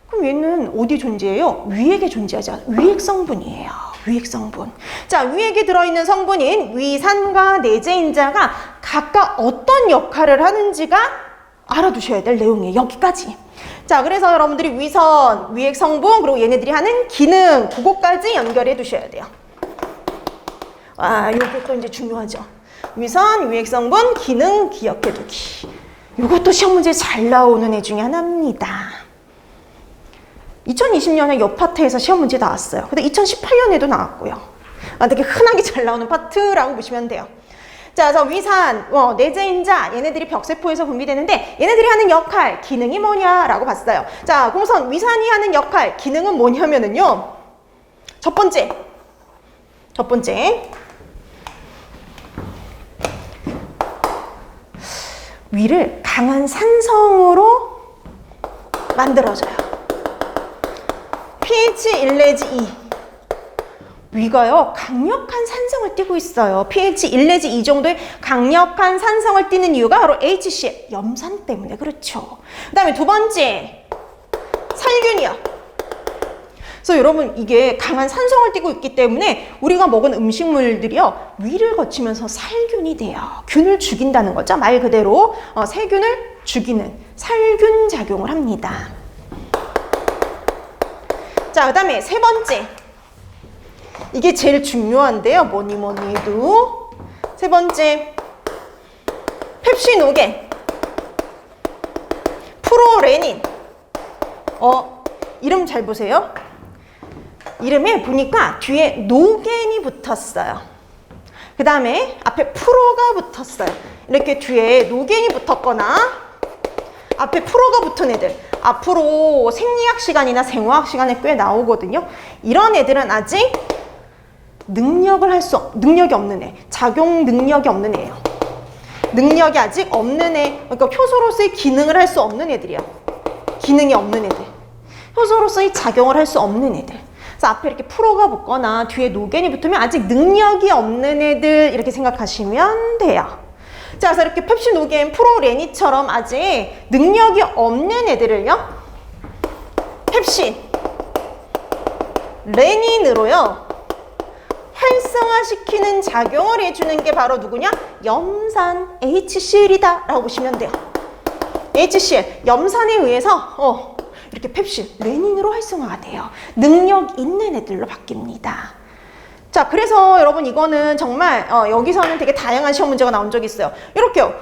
B: 그럼 얘는 어디 존재해요? 위액에 존재하죠. 위액 성분이에요. 위액 성분. 자, 위액에 들어있는 성분인 위산과 내재인자가 각각 어떤 역할을 하는지가 알아두셔야 될 내용이에요. 여기까지. 자, 그래서 여러분들이 위선, 위액 성분, 그리고 얘네들이 하는 기능, 그거까지 연결해 두셔야 돼요. 와, 이것도 이제 중요하죠. 위선, 위액 성분, 기능 기억해 두기. 이것도 시험 문제에 잘 나오는 애 중에 하나입니다. 2020년에 이 파트에서 시험 문제 나왔어요. 근데 2018년에도 나왔고요. 되게 흔하게 잘 나오는 파트라고 보시면 돼요. 자, 그래서 위산, 내재인자 얘네들이 벽세포에서 분비되는데 얘네들이 하는 역할, 기능이 뭐냐라고 봤어요. 자, 그럼 위산이 하는 역할, 기능은 뭐냐면은요. 첫 번째. 위를 강한 산성으로 만들어줘요. pH 1 내지 2. 위가요, 강력한 산성을 띠고 있어요. pH 1 내지 2 정도의 강력한 산성을 띠는 이유가 바로 HCl, 염산 때문에 그렇죠. 그 다음에 두 번째, 살균이요. 그래서 여러분, 이게 강한 산성을 띠고 있기 때문에 우리가 먹은 음식물들이요, 위를 거치면서 살균이 돼요. 균을 죽인다는 거죠. 말 그대로 세균을 죽이는 살균 작용을 합니다. 자, 그 다음에 세 번째. 이게 제일 중요한데요. 뭐니 해도. 세 번째. 펩시노겐. 프로레닌. 이름 잘 보세요. 이름에 보니까 뒤에 노겐이 붙었어요. 그 다음에 앞에 프로가 붙었어요. 이렇게 뒤에 노겐이 붙었거나 앞에 프로가 붙은 애들, 앞으로 생리학 시간이나 생화학 시간에 꽤 나오거든요. 이런 애들은 아직 능력이 없는 애, 작용 능력이 없는 애예요. 능력이 아직 없는 애, 그러니까 효소로서의 기능을 할 수 없는 애들이야. 기능이 없는 애들. 효소로서의 작용을 할 수 없는 애들. 그래서 앞에 이렇게 프로가 붙거나 뒤에 노겐이 붙으면 아직 능력이 없는 애들, 이렇게 생각하시면 돼요. 자, 그래서 이렇게 펩시노겐, 프로레니처럼 아직 능력이 없는 애들을요, 펩신, 레닌으로요, 활성화시키는 작용을 해주는 게 바로 누구냐? 염산, HCl이다 라고 보시면 돼요. HCl, 염산에 의해서 이렇게 펩신, 레닌으로 활성화가 돼요. 능력 있는 애들로 바뀝니다. 자, 그래서 여러분 이거는 정말 여기서는 되게 다양한 시험 문제가 나온 적이 있어요. 이렇게요.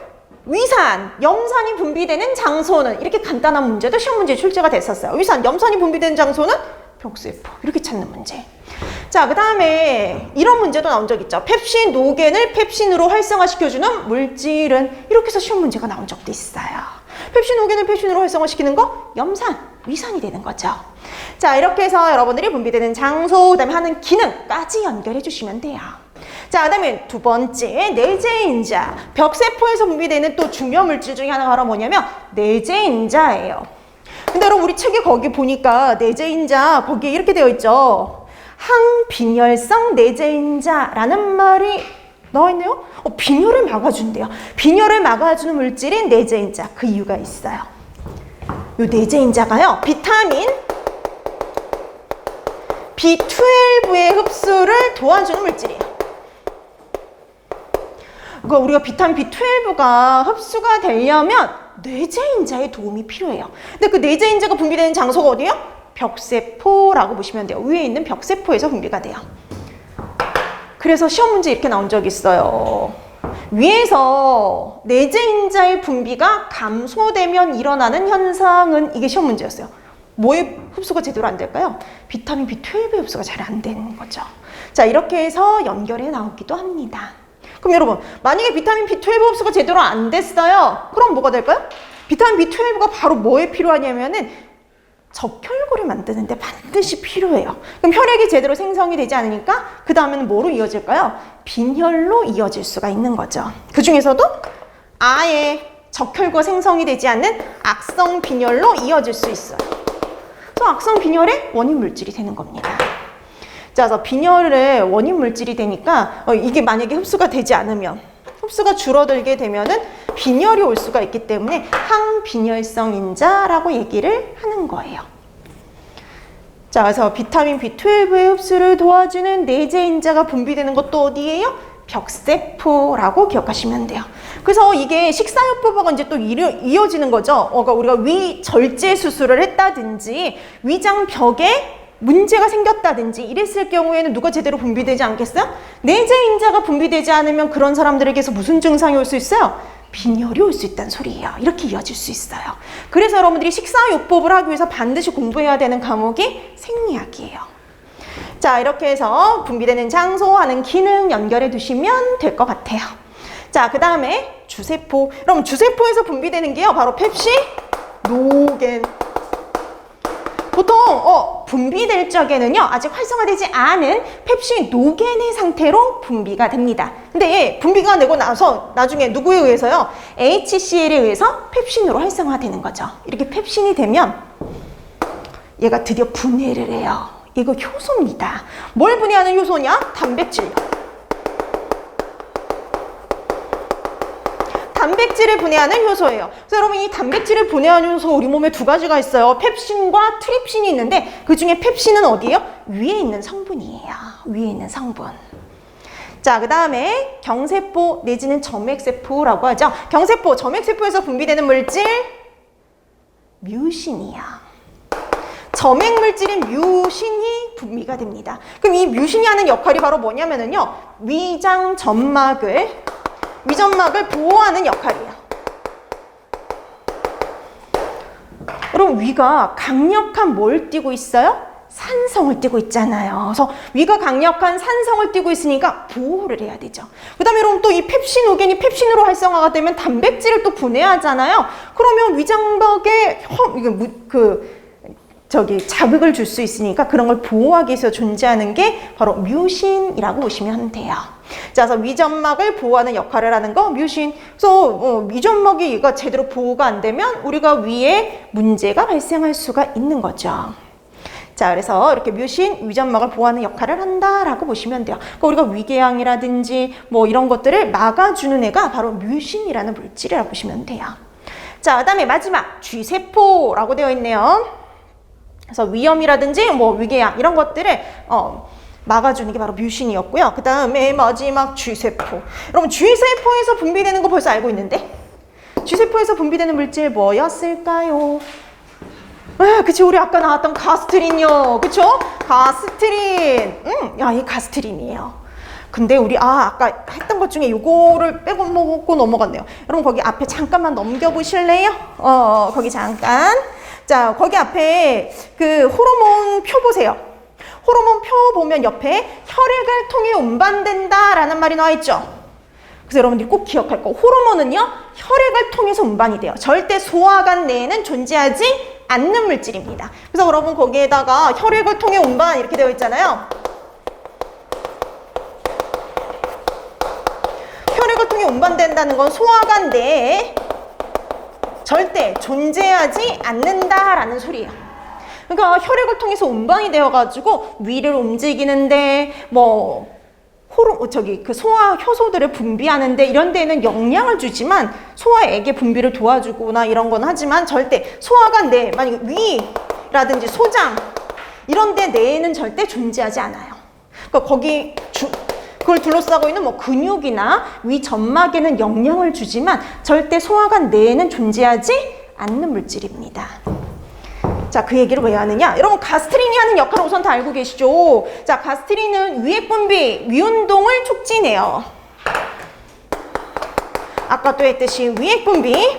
B: 위산, 염산이 분비되는 장소는, 이렇게 간단한 문제도 시험 문제에 출제가 됐었어요. 위산, 염산이 분비되는 장소는 벽세포. 이렇게 찾는 문제. 자, 그 다음에 이런 문제도 나온 적 있죠. 펩신, 노겐을 펩신으로 활성화시켜주는 물질은, 이렇게 해서 시험 문제가 나온 적도 있어요. 펩신, 노겐을 펩신으로 활성화시키는 거, 염산, 위산이 되는 거죠. 자, 이렇게 해서 여러분들이 분비되는 장소, 그 다음에 하는 기능까지 연결해 주시면 돼요. 자, 그 다음에 두 번째, 내재인자. 벽세포에서 분비되는 또 중요 물질 중에 하나가 바로 뭐냐면 내재인자예요. 근데 여러분, 우리 책에 거기 보니까 내재인자, 거기에 이렇게 되어 있죠. 항빈혈성 내재인자라는 말이 나와 있네요. 빈혈을 막아준대요. 빈혈을 막아주는 물질인 내재인자. 그 이유가 있어요. 이 내재인자가요, 비타민 B12의 흡수를 도와주는 물질이에요. 그러니까 우리가 비타민 B12가 흡수가 되려면 내재인자의 도움이 필요해요. 근데 그 내재인자가 분비되는 장소가 어디예요? 벽세포라고 보시면 돼요. 위에 있는 벽세포에서 분비가 돼요. 그래서 시험 문제 이렇게 나온 적이 있어요. 위에서 내재인자의 분비가 감소되면 일어나는 현상은, 이게 시험 문제였어요. 뭐의 흡수가 제대로 안 될까요? 비타민 B12의 흡수가 잘 안 되는 거죠. 자, 이렇게 해서 연결해 나오기도 합니다. 그럼 여러분, 만약에 비타민 B12 흡수가 제대로 안 됐어요. 그럼 뭐가 될까요? 비타민 B12가 바로 뭐에 필요하냐면은 적혈구를 만드는데 반드시 필요해요. 그럼 혈액이 제대로 생성이 되지 않으니까 그 다음에는 뭐로 이어질까요? 빈혈로 이어질 수가 있는 거죠. 그 중에서도 아예 적혈구가 생성이 되지 않는 악성 빈혈로 이어질 수 있어요. 그래서 악성 빈혈의 원인 물질이 되는 겁니다. 자, 그래서 빈혈의 원인 물질이 되니까 이게 만약에 흡수가 되지 않으면, 흡수가 줄어들게 되면은 빈혈이 올 수가 있기 때문에 항빈혈성인자라고 얘기를 하는 거예요. 자, 그래서 비타민 B12의 흡수를 도와주는 내재인자가 분비되는 것도 어디예요? 벽세포라고 기억하시면 돼요. 그래서 이게 식사요법하고 이제 또 이어지는 거죠. 그러니까 우리가 위 절제 수술을 했다든지 위장벽에 문제가 생겼다든지 이랬을 경우에는 누가 제대로 분비되지 않겠어요? 내재인자가 분비되지 않으면 그런 사람들에게서 무슨 증상이 올 수 있어요? 빈혈이 올 수 있다는 소리예요. 이렇게 이어질 수 있어요. 그래서 여러분들이 식사요법을 하기 위해서 반드시 공부해야 되는 과목이 생리학이에요. 자, 이렇게 해서 분비되는 장소, 하는 기능 연결해 두시면 될 것 같아요. 자, 자, 그 다음에 주세포. 그럼 주세포에서 분비되는 게요, 바로 펩신, 노겐. 보통 분비될 적에는요, 아직 활성화되지 않은 펩신 노겐의 상태로 분비가 됩니다. 근데 분비가 되고 나서 나중에 누구에 의해서요? HCl에 의해서 펩신으로 활성화되는 거죠. 이렇게 펩신이 되면 얘가 드디어 분해를 해요. 이거 효소입니다. 뭘 분해하는 효소냐? 단백질요. 단백질을 분해하는 효소예요. 그래서 여러분, 이 단백질을 분해하는 효소 우리 몸에 두 가지가 있어요. 펩신과 트립신이 있는데 그 중에 펩신은 어디예요? 위에 있는 성분이에요. 위에 있는 성분. 자, 그 다음에 경세포 내지는 점액세포라고 하죠. 경세포, 점액세포에서 분비되는 물질 뮤신이요. 점액물질인 뮤신이 분비가 됩니다. 그럼 이 뮤신이 하는 역할이 바로 뭐냐면은요, 위장점막을 보호하는 역할이에요. 여러분, 위가 강력한 뭘 띠고 있어요? 산성을 띠고 있잖아요. 그래서 위가 강력한 산성을 띠고 있으니까 보호를 해야 되죠. 그 다음에 여러분, 또 이 펩신오겐이 펩신으로 활성화가 되면 단백질을 또 분해하잖아요. 그러면 위장벽에 자극을 줄 수 있으니까 그런 걸 보호하기 위해서 존재하는 게 바로 뮤신이라고 보시면 돼요. 자, 그래서 위점막을 보호하는 역할을 하는 거 뮤신. 그래서 위점막이 얘가 제대로 보호가 안 되면 우리가 위에 문제가 발생할 수가 있는 거죠. 자, 그래서 이렇게 뮤신, 위점막을 보호하는 역할을 한다라고 보시면 돼요. 그러니까 우리가 위궤양이라든지 뭐 이런 것들을 막아주는 애가 바로 뮤신이라는 물질이라고 보시면 돼요. 자, 그 다음에 마지막 쥐세포라고 되어 있네요. 그래서 위염이라든지 뭐 위궤양 이런 것들을 막아주는 게 바로 뮤신이었고요. 그 다음에 마지막 쥐세포. 여러분, 쥐세포에서 분비되는 거 벌써 알고 있는데 쥐세포에서 분비되는 물질 뭐였을까요? 그치, 우리 아까 나왔던 가스트린요. 그쵸? 가스트린. 야, 이 가스트린이에요. 근데 우리 아까 했던 것 중에 요거를 빼고 먹고 넘어갔네요. 여러분, 거기 앞에 잠깐만 넘겨보실래요? 거기 잠깐. 자, 거기 앞에 그 호르몬 표 보세요. 호르몬 표 보면 옆에 혈액을 통해 운반된다라는 말이 나와 있죠. 그래서 여러분들이 꼭 기억할 거, 호르몬은요, 혈액을 통해서 운반이 돼요. 절대 소화관 내에는 존재하지 않는 물질입니다. 그래서 여러분, 거기에다가 혈액을 통해 운반 이렇게 되어 있잖아요. 혈액을 통해 운반된다는 건 소화관 내에 절대 존재하지 않는다라는 소리예요. 그러니까 혈액을 통해서 운반이 되어가지고 위를 움직이는데 그 소화 효소들을 분비하는데 이런 데에는 영향을 주지만 소화액의 분비를 도와주거나 이런 건 하지만 절대 소화관 내, 만약에 위라든지 소장 이런 데 내에는 절대 존재하지 않아요. 그러니까 그걸 둘러싸고 있는 근육이나 위 점막에는 영향을 주지만 절대 소화관 내에는 존재하지 않는 물질입니다. 자, 그 얘기를 왜 하느냐? 여러분, 가스트린이 하는 역할을 우선 다 알고 계시죠? 자, 가스트린은 위액 분비, 위운동을 촉진해요. 아까 또 했듯이 위액 분비,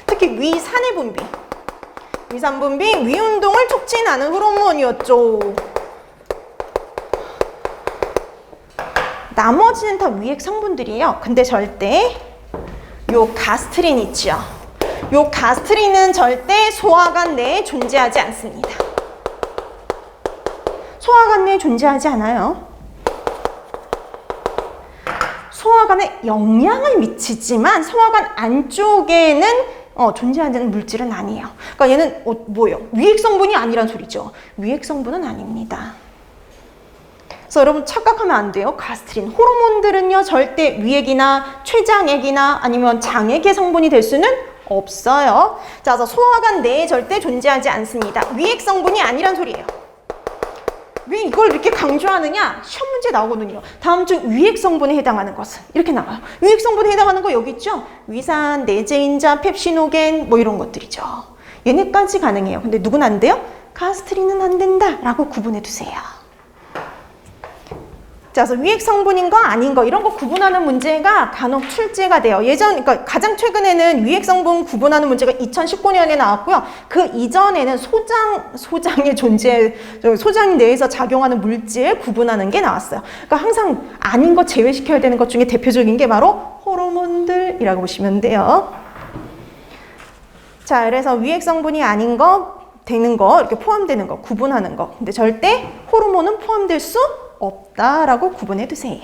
B: 특히 위산의 분비, 위산 분비, 위운동을 촉진하는 호르몬이었죠. 나머지는 다 위액 성분들이에요. 근데 절대 요 가스트린 있죠. 요 가스트린은 절대 소화관 내에 존재하지 않습니다. 소화관 내에 존재하지 않아요. 소화관에 영향을 미치지만 소화관 안쪽에는 존재하는 물질은 아니에요. 그러니까 얘는 뭐예요? 위액 성분이 아니란 소리죠. 위액 성분은 아닙니다. 그래서 여러분, 착각하면 안 돼요. 가스트린 호르몬들은요, 절대 위액이나 췌장액이나 아니면 장액의 성분이 될 수는 없어요. 자, 그래서 소화관 내에 절대 존재하지 않습니다. 위액 성분이 아니란 소리예요. 왜 이걸 이렇게 강조하느냐? 시험 문제 나오거든요. 다음 중 위액 성분에 해당하는 것은 이렇게 나와요. 위액 성분에 해당하는 거 여기 있죠? 위산, 내재인자, 펩시노겐 이런 것들이죠. 얘네까지 가능해요. 근데 누군 안 돼요? 가스트린은 안 된다라고 구분해 두세요. 자, 그래서 위액 성분인 거 아닌 거 이런 거 구분하는 문제가 간혹 출제가 돼요. 그러니까 가장 최근에는 위액 성분 구분하는 문제가 2019년에 나왔고요. 그 이전에는 소장의 존재, 소장 내에서 작용하는 물질 구분하는 게 나왔어요. 그러니까 항상 아닌 거 제외시켜야 되는 것 중에 대표적인 게 바로 호르몬들이라고 보시면 돼요. 자, 그래서 위액 성분이 아닌 거, 되는 거, 이렇게 포함되는 거, 구분하는 거. 근데 절대 호르몬은 포함될 수 없다라고 구분해 두세요.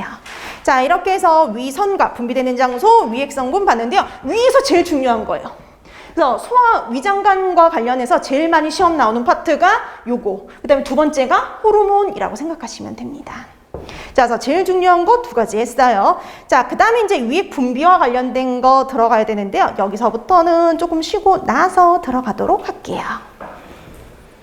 B: 자, 이렇게 해서 위선과 분비되는 장소, 위액 성분 봤는데요. 위에서 제일 중요한 거예요. 그래서 소화, 위장관과 관련해서 제일 많이 시험 나오는 파트가 요거. 그 다음에 두 번째가 호르몬이라고 생각하시면 됩니다. 자, 그래서 제일 중요한 거 두 가지 했어요. 자, 그 다음에 이제 위액 분비와 관련된 거 들어가야 되는데요. 여기서부터는 조금 쉬고 나서 들어가도록 할게요.